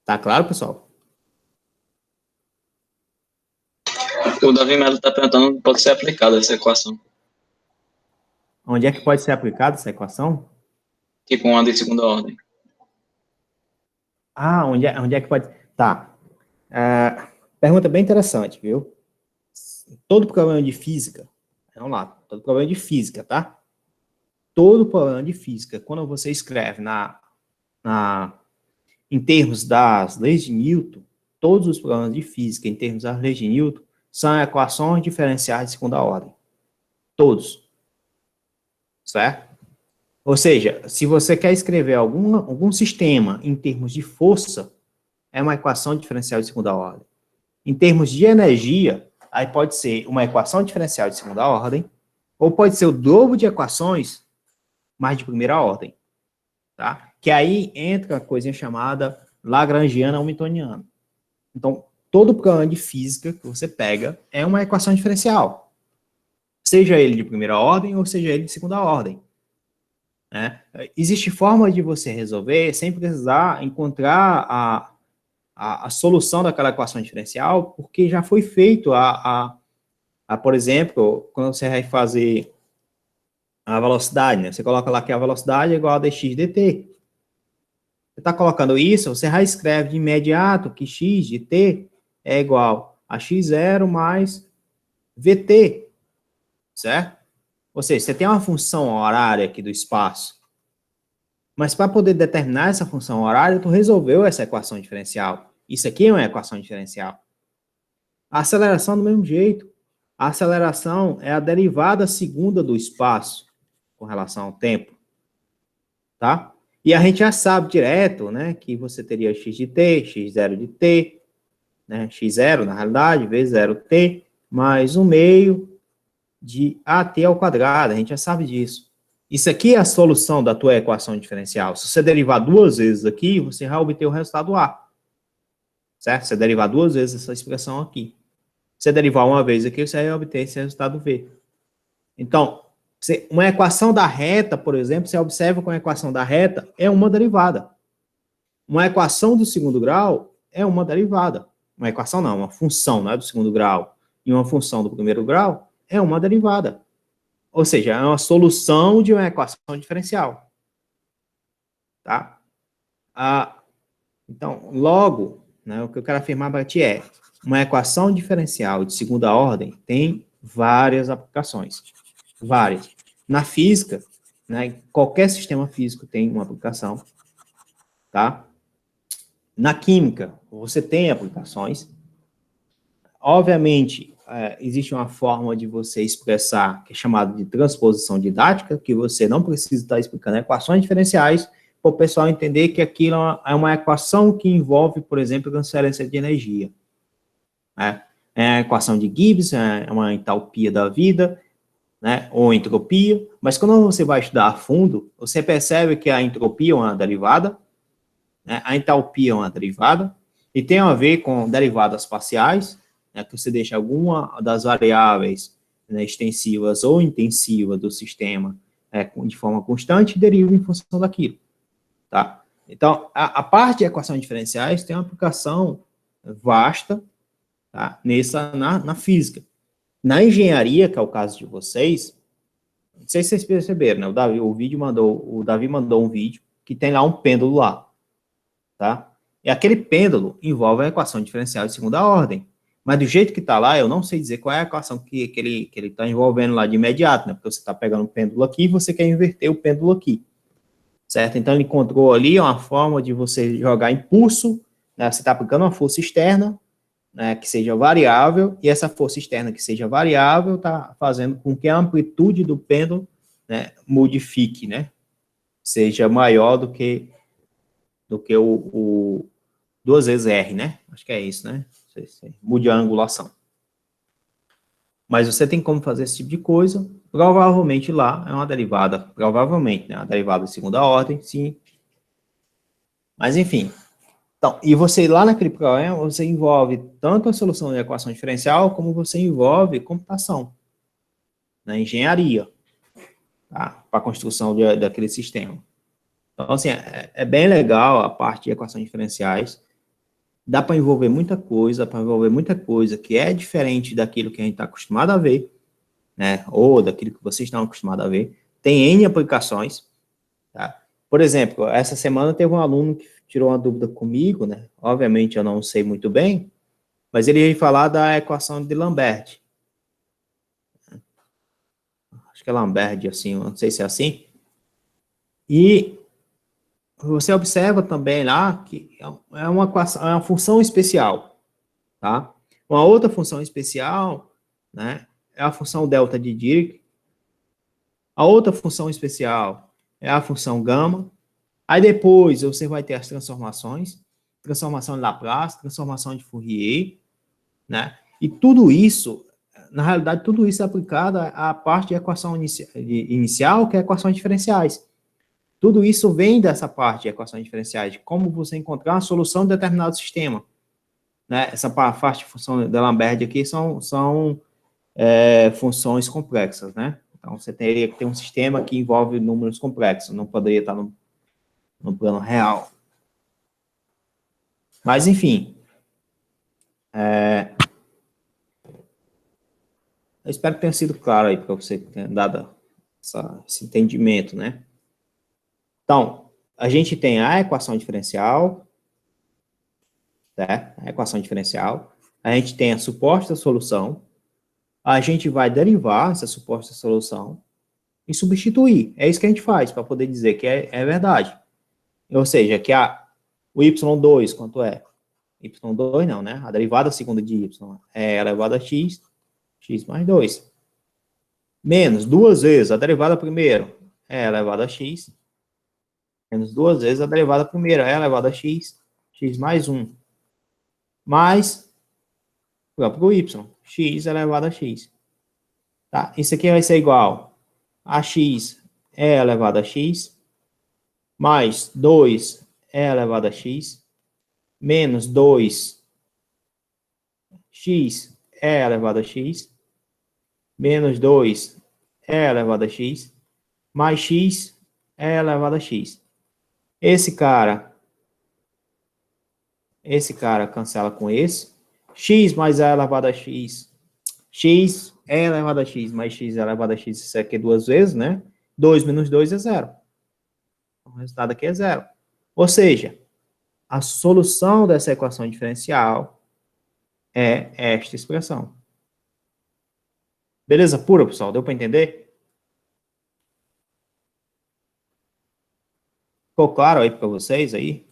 Tá claro, pessoal? O Davi Melo está perguntando onde pode ser aplicada essa equação. Onde é que pode ser aplicada essa equação? Tipo uma de segunda ordem. Ah, onde é que pode... Tá. Pergunta bem interessante, viu? Todo problema de física... Vamos lá. Todo problema de física, tá? Todo problema de física, quando você escreve em termos das leis de Newton, todos os problemas de física em termos das leis de Newton são equações diferenciais de segunda ordem. Todos. Certo? Ou seja, se você quer escrever algum sistema em termos de força, é uma equação diferencial de segunda ordem. Em termos de energia, aí pode ser uma equação diferencial de segunda ordem, ou pode ser o dobro de equações, mas de primeira ordem. Tá? Que aí entra a coisinha chamada lagrangiana hamiltoniana. Então, todo problema de física que você pega é uma equação diferencial. Seja ele de primeira ordem ou seja ele de segunda ordem. Né? Existe forma de você resolver sem precisar encontrar a solução daquela equação diferencial, porque já foi feito por exemplo, quando você vai fazer a velocidade, né? Você coloca lá que a velocidade é igual a dx dt. Você está colocando isso, você já escreve de imediato que x de t é igual a x0 mais vt, certo? Ou seja, você tem uma função horária aqui do espaço, mas para poder determinar essa função horária, tu resolveu essa equação diferencial. Isso aqui é uma equação diferencial. A aceleração do mesmo jeito. A aceleração é a derivada segunda do espaço com relação ao tempo, tá? E a gente já sabe direto, né, que você teria x de t, x0 de t, né, x0, na realidade, vezes 0t, mais 1 meio de at ao quadrado, a gente já sabe disso. Isso aqui é a solução da tua equação diferencial. Se você derivar duas vezes aqui, você vai obter o resultado A. Certo? Se você derivar duas vezes essa expressão aqui. Se você derivar uma vez aqui, você vai obter esse resultado V. Então, uma equação da reta, por exemplo, você observa que uma equação da reta é uma derivada. Uma equação do segundo grau é uma derivada. Uma equação não, uma função, né, do segundo grau e uma função do primeiro grau é uma derivada. Ou seja, é uma solução de uma equação diferencial. Tá? Então, logo, né, o que eu quero afirmar para ti é uma equação diferencial de segunda ordem tem várias aplicações. Várias. Na física, né, qualquer sistema físico tem uma aplicação. Tá? Na química, você tem aplicações. Obviamente, existe uma forma de você expressar, que é chamada de transposição didática, que você não precisa estar explicando equações diferenciais, para o pessoal entender que aquilo é uma equação que envolve, por exemplo, transferência de energia. É a equação de Gibbs, é uma entalpia da vida, né, ou entropia, mas quando você vai estudar a fundo, você percebe que a entropia é uma derivada, né, a entalpia é uma derivada, e tem a ver com derivadas parciais, né, que você deixa alguma das variáveis, né, extensivas ou intensivas do sistema de forma constante e deriva em função daquilo. Tá? Então, a parte de equações diferenciais tem uma aplicação vasta, tá, na física. Na engenharia, que é o caso de vocês, não sei se vocês perceberam, né? O Davi mandou um vídeo que tem lá um pêndulo lá, tá? E aquele pêndulo envolve a equação diferencial de segunda ordem. Mas do jeito que está lá, eu não sei dizer qual é a equação que ele está envolvendo lá de imediato, né? Porque você está pegando o pêndulo aqui e você quer inverter o pêndulo aqui. Certo? Então, ele encontrou ali uma forma de você jogar impulso, né? Você está aplicando uma força externa, né, que seja variável, e essa força externa que seja variável está fazendo com que a amplitude do pêndulo, né, modifique, né? Seja maior do que o 2 vezes R, né? Acho que é isso, né? Mude a angulação. Mas você tem como fazer esse tipo de coisa. Provavelmente lá é uma derivada, provavelmente, né? Uma derivada de segunda ordem, sim. Mas, enfim. Então, e você, lá naquele problema, você envolve tanto a solução de equação diferencial, como você envolve computação, na engenharia, tá? Para a construção daquele sistema. Então, assim, é bem legal a parte de equações diferenciais. Dá para envolver muita coisa, que é diferente daquilo que a gente está acostumado a ver, né? Ou daquilo que vocês estão acostumados a ver. Tem N aplicações, tá? Por exemplo, essa semana teve um aluno que tirou uma dúvida comigo, né? Obviamente eu não sei muito bem, mas ele ia falar da equação de Lambert. Acho que é Lambert, assim, não sei se é assim. E você observa também lá que é uma função especial, tá? Uma outra função especial, né, é a função delta de Dirac. A outra função especial é a função gama. Aí depois você vai ter as transformações, transformação de Laplace, transformação de Fourier, né? E tudo isso, na realidade, tudo isso é aplicado à parte de equação inicial, que é equações diferenciais. Tudo isso vem dessa parte de equações diferenciais, de como você encontrar uma solução de determinado sistema. né? Essa parte de função de Lambert aqui são funções complexas, né? Então, você teria que ter um sistema que envolve números complexos, não poderia estar no plano real. Mas, enfim, eu espero que tenha sido claro aí para você, que tenha dado esse entendimento, né? Então, a gente tem a equação diferencial, certo? A equação diferencial. A gente tem a suposta solução. A gente vai derivar essa suposta solução e substituir. É isso que a gente faz para poder dizer que é verdade. Ou seja, que o y2, quanto é? Y2 não, né? A derivada segunda de y é elevado a x, x mais 2. Menos duas vezes a derivada primeira é elevado a x, menos duas vezes a derivada primeira é elevado a x, x mais 1. Mais o próprio y, x elevado a x. Tá? Isso aqui vai ser igual a x é elevado a x, mais 2 é elevado a x, menos 2x é elevado a x, menos 2 é elevado a x, mais x é elevado a x. Esse cara cancela com esse. X mais é elevado a x. X é elevado a x, mais x é elevado a x, isso aqui é duas vezes, né? 2 menos 2 é 0. O resultado aqui é 0. Ou seja, a solução dessa equação diferencial é esta expressão. Beleza pura, pessoal? Deu para entender? Ficou claro aí para vocês aí?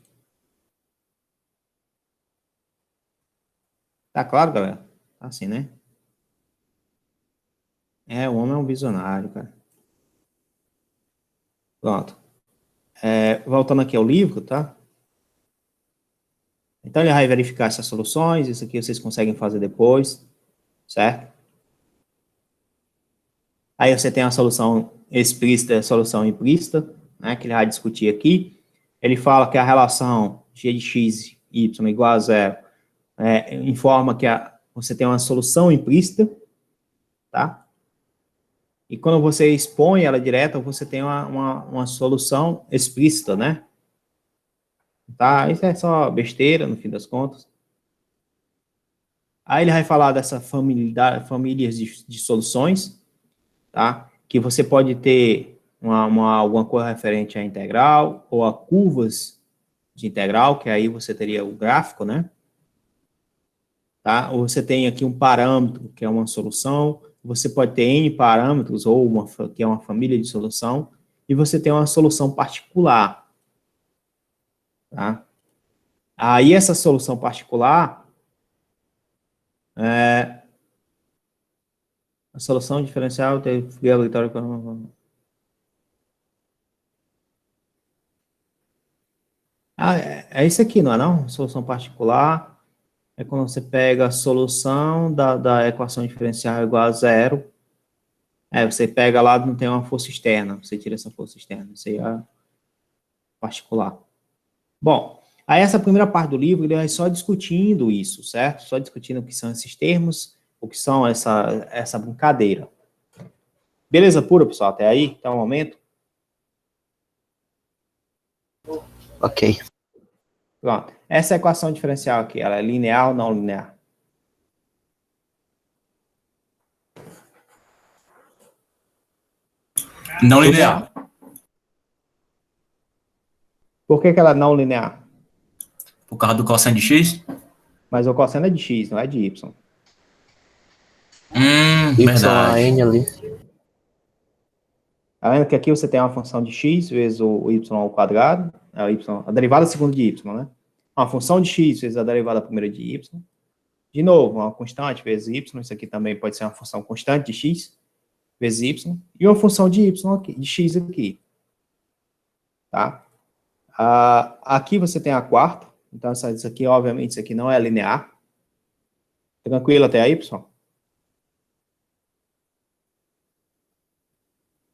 Tá claro, galera? Tá assim, né? O homem é um visionário, cara. Pronto. Voltando aqui ao livro, tá? Então, ele vai verificar essas soluções, isso aqui vocês conseguem fazer depois, certo? Aí você tem a solução explícita e a solução implícita, né, que ele vai discutir aqui. Ele fala que a relação g de x e y igual a 0 informa que você tem uma solução implícita, tá? E quando você expõe ela direta, você tem uma solução explícita, né? Tá? Isso é só besteira, no fim das contas. Aí ele vai falar dessa famílias de soluções, tá? Que você pode ter alguma coisa referente à integral, ou a curvas de integral, que aí você teria o gráfico, né? Tá? Ou você tem aqui um parâmetro, que é uma solução, você pode ter N parâmetros, ou que é uma família de solução, e você tem uma solução particular. Tá? Aí essa solução particular a solução diferencial tem obrigatório. É isso aqui, não é não? Solução particular é quando você pega a solução da equação diferencial igual a 0. Você pega lá, não tem uma força externa, você tira essa força externa, isso aí é particular. Bom, aí essa primeira parte do livro, ele vai só discutindo isso, certo? Só discutindo o que são esses termos, o que são essa brincadeira. Beleza pura, pessoal? Até aí? Até o momento? Ok. Pronto. Essa equação diferencial aqui, ela é linear ou não linear? Não linear. Por que ela é não linear? Por causa do cosseno de x? Mas o cosseno é de x, não é de y. Verdade. YN ali. Tá vendo que aqui você tem uma função de x vezes o y ao quadrado, a derivada segunda de y, né? Uma função de x vezes a derivada primeira de y. De novo, uma constante vezes y, isso aqui também pode ser uma função constante de x vezes y, e uma função de y aqui, de x aqui. Tá? Aqui você tem a quarta, então isso aqui, obviamente, isso aqui não é linear. Tranquilo até aí, pessoal?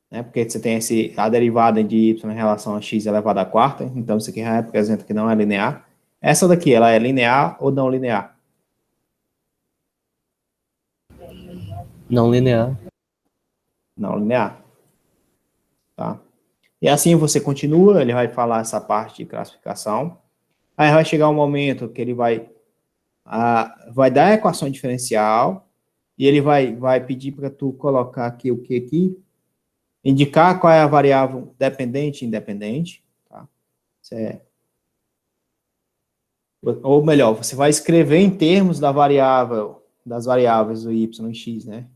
Porque você tem a derivada de y em relação a x elevado à quarta, então isso aqui já representa que não é linear. Essa daqui, ela é linear ou não linear? Não linear. Não linear. Tá? E assim você continua, ele vai falar essa parte de classificação. Aí vai chegar um momento que ele vai dar a equação diferencial e ele vai pedir para tu colocar aqui o que aqui, indicar qual é a variável dependente e independente, tá? Ou melhor, você vai escrever em termos das variáveis do y e x, né?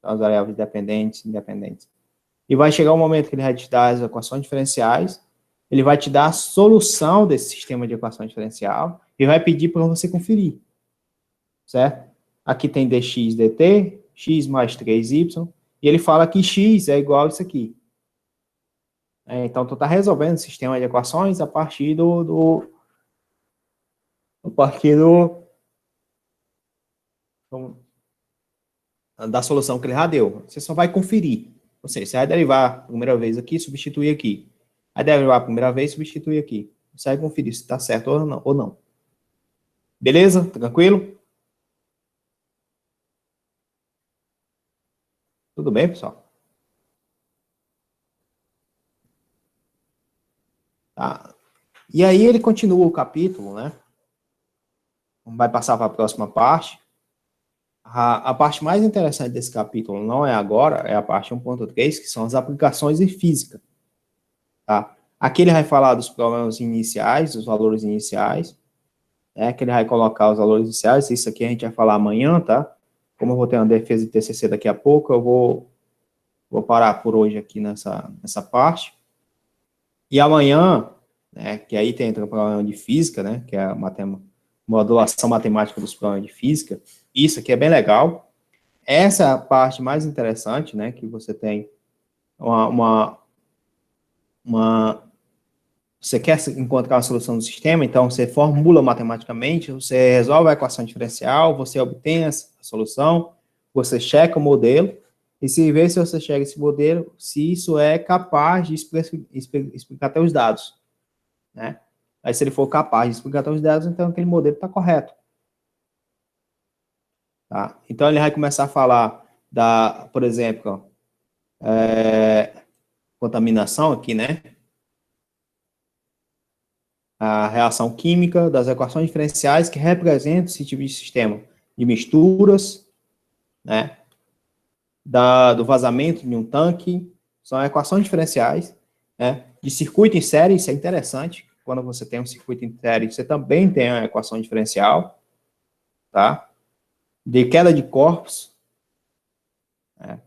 As variáveis dependentes e independentes. E vai chegar um momento que ele vai te dar as equações diferenciais, ele vai te dar a solução desse sistema de equação diferencial e vai pedir para você conferir, certo? Aqui tem dx, dt, x mais 3y, e ele fala que x é igual a isso aqui. Então, tu está resolvendo o sistema de equações a partir da solução que ele já deu. Você só vai conferir. Ou seja, você vai derivar a primeira vez aqui, substituir aqui. Vai derivar a primeira vez, substituir aqui. Você vai conferir se está certo ou não. Beleza? Tranquilo? Tudo bem, pessoal? Tá. E aí ele continua o capítulo, né? Vai passar para a próxima parte. A parte mais interessante desse capítulo não é agora, é a parte 1.3, que são as aplicações em física. Tá? Aqui ele vai falar dos problemas iniciais, dos valores iniciais, né? Que ele vai colocar os valores iniciais, isso aqui a gente vai falar amanhã, tá? Como eu vou ter uma defesa de TCC daqui a pouco, eu vou parar por hoje aqui nessa parte. E amanhã, né, que aí tem o problema de física, né, que é a modulação matemática dos problemas de física, isso aqui é bem legal. Essa é a parte mais interessante, né, que você tem você quer encontrar uma solução do sistema, então você formula matematicamente, você resolve a equação diferencial, você obtém a solução, você checa o modelo, e se vê se você chega esse modelo, se isso é capaz de explicar até os dados, né? Aí se ele for capaz de explicar até os dados, então aquele modelo está correto. Tá? Então ele vai começar a falar por exemplo, contaminação aqui, né? A reação química das equações diferenciais que representam esse tipo de sistema de misturas, né? Do vazamento de um tanque, são equações diferenciais, né? De circuito em série, isso é interessante. Quando você tem um circuito em série, você também tem a equação diferencial, tá? De queda de corpos, né?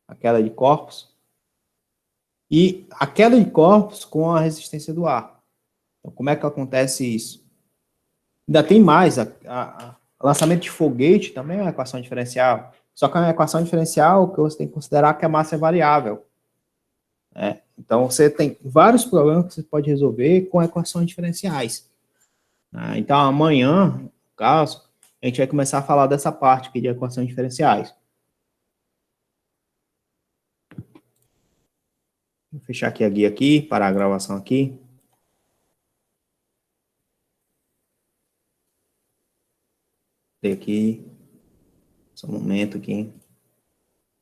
A queda de corpos. E a queda de corpos com a resistência do ar. Então, como é que acontece isso? Ainda tem mais, lançamento de foguete também é uma equação diferencial. Só que é uma equação diferencial que você tem que considerar que a massa é variável. Né? Então, você tem vários problemas que você pode resolver com equações diferenciais. Então, amanhã, no caso, a gente vai começar a falar dessa parte aqui de equações diferenciais. Vou fechar aqui a guia aqui, parar a gravação aqui. Aqui, só um momento aqui.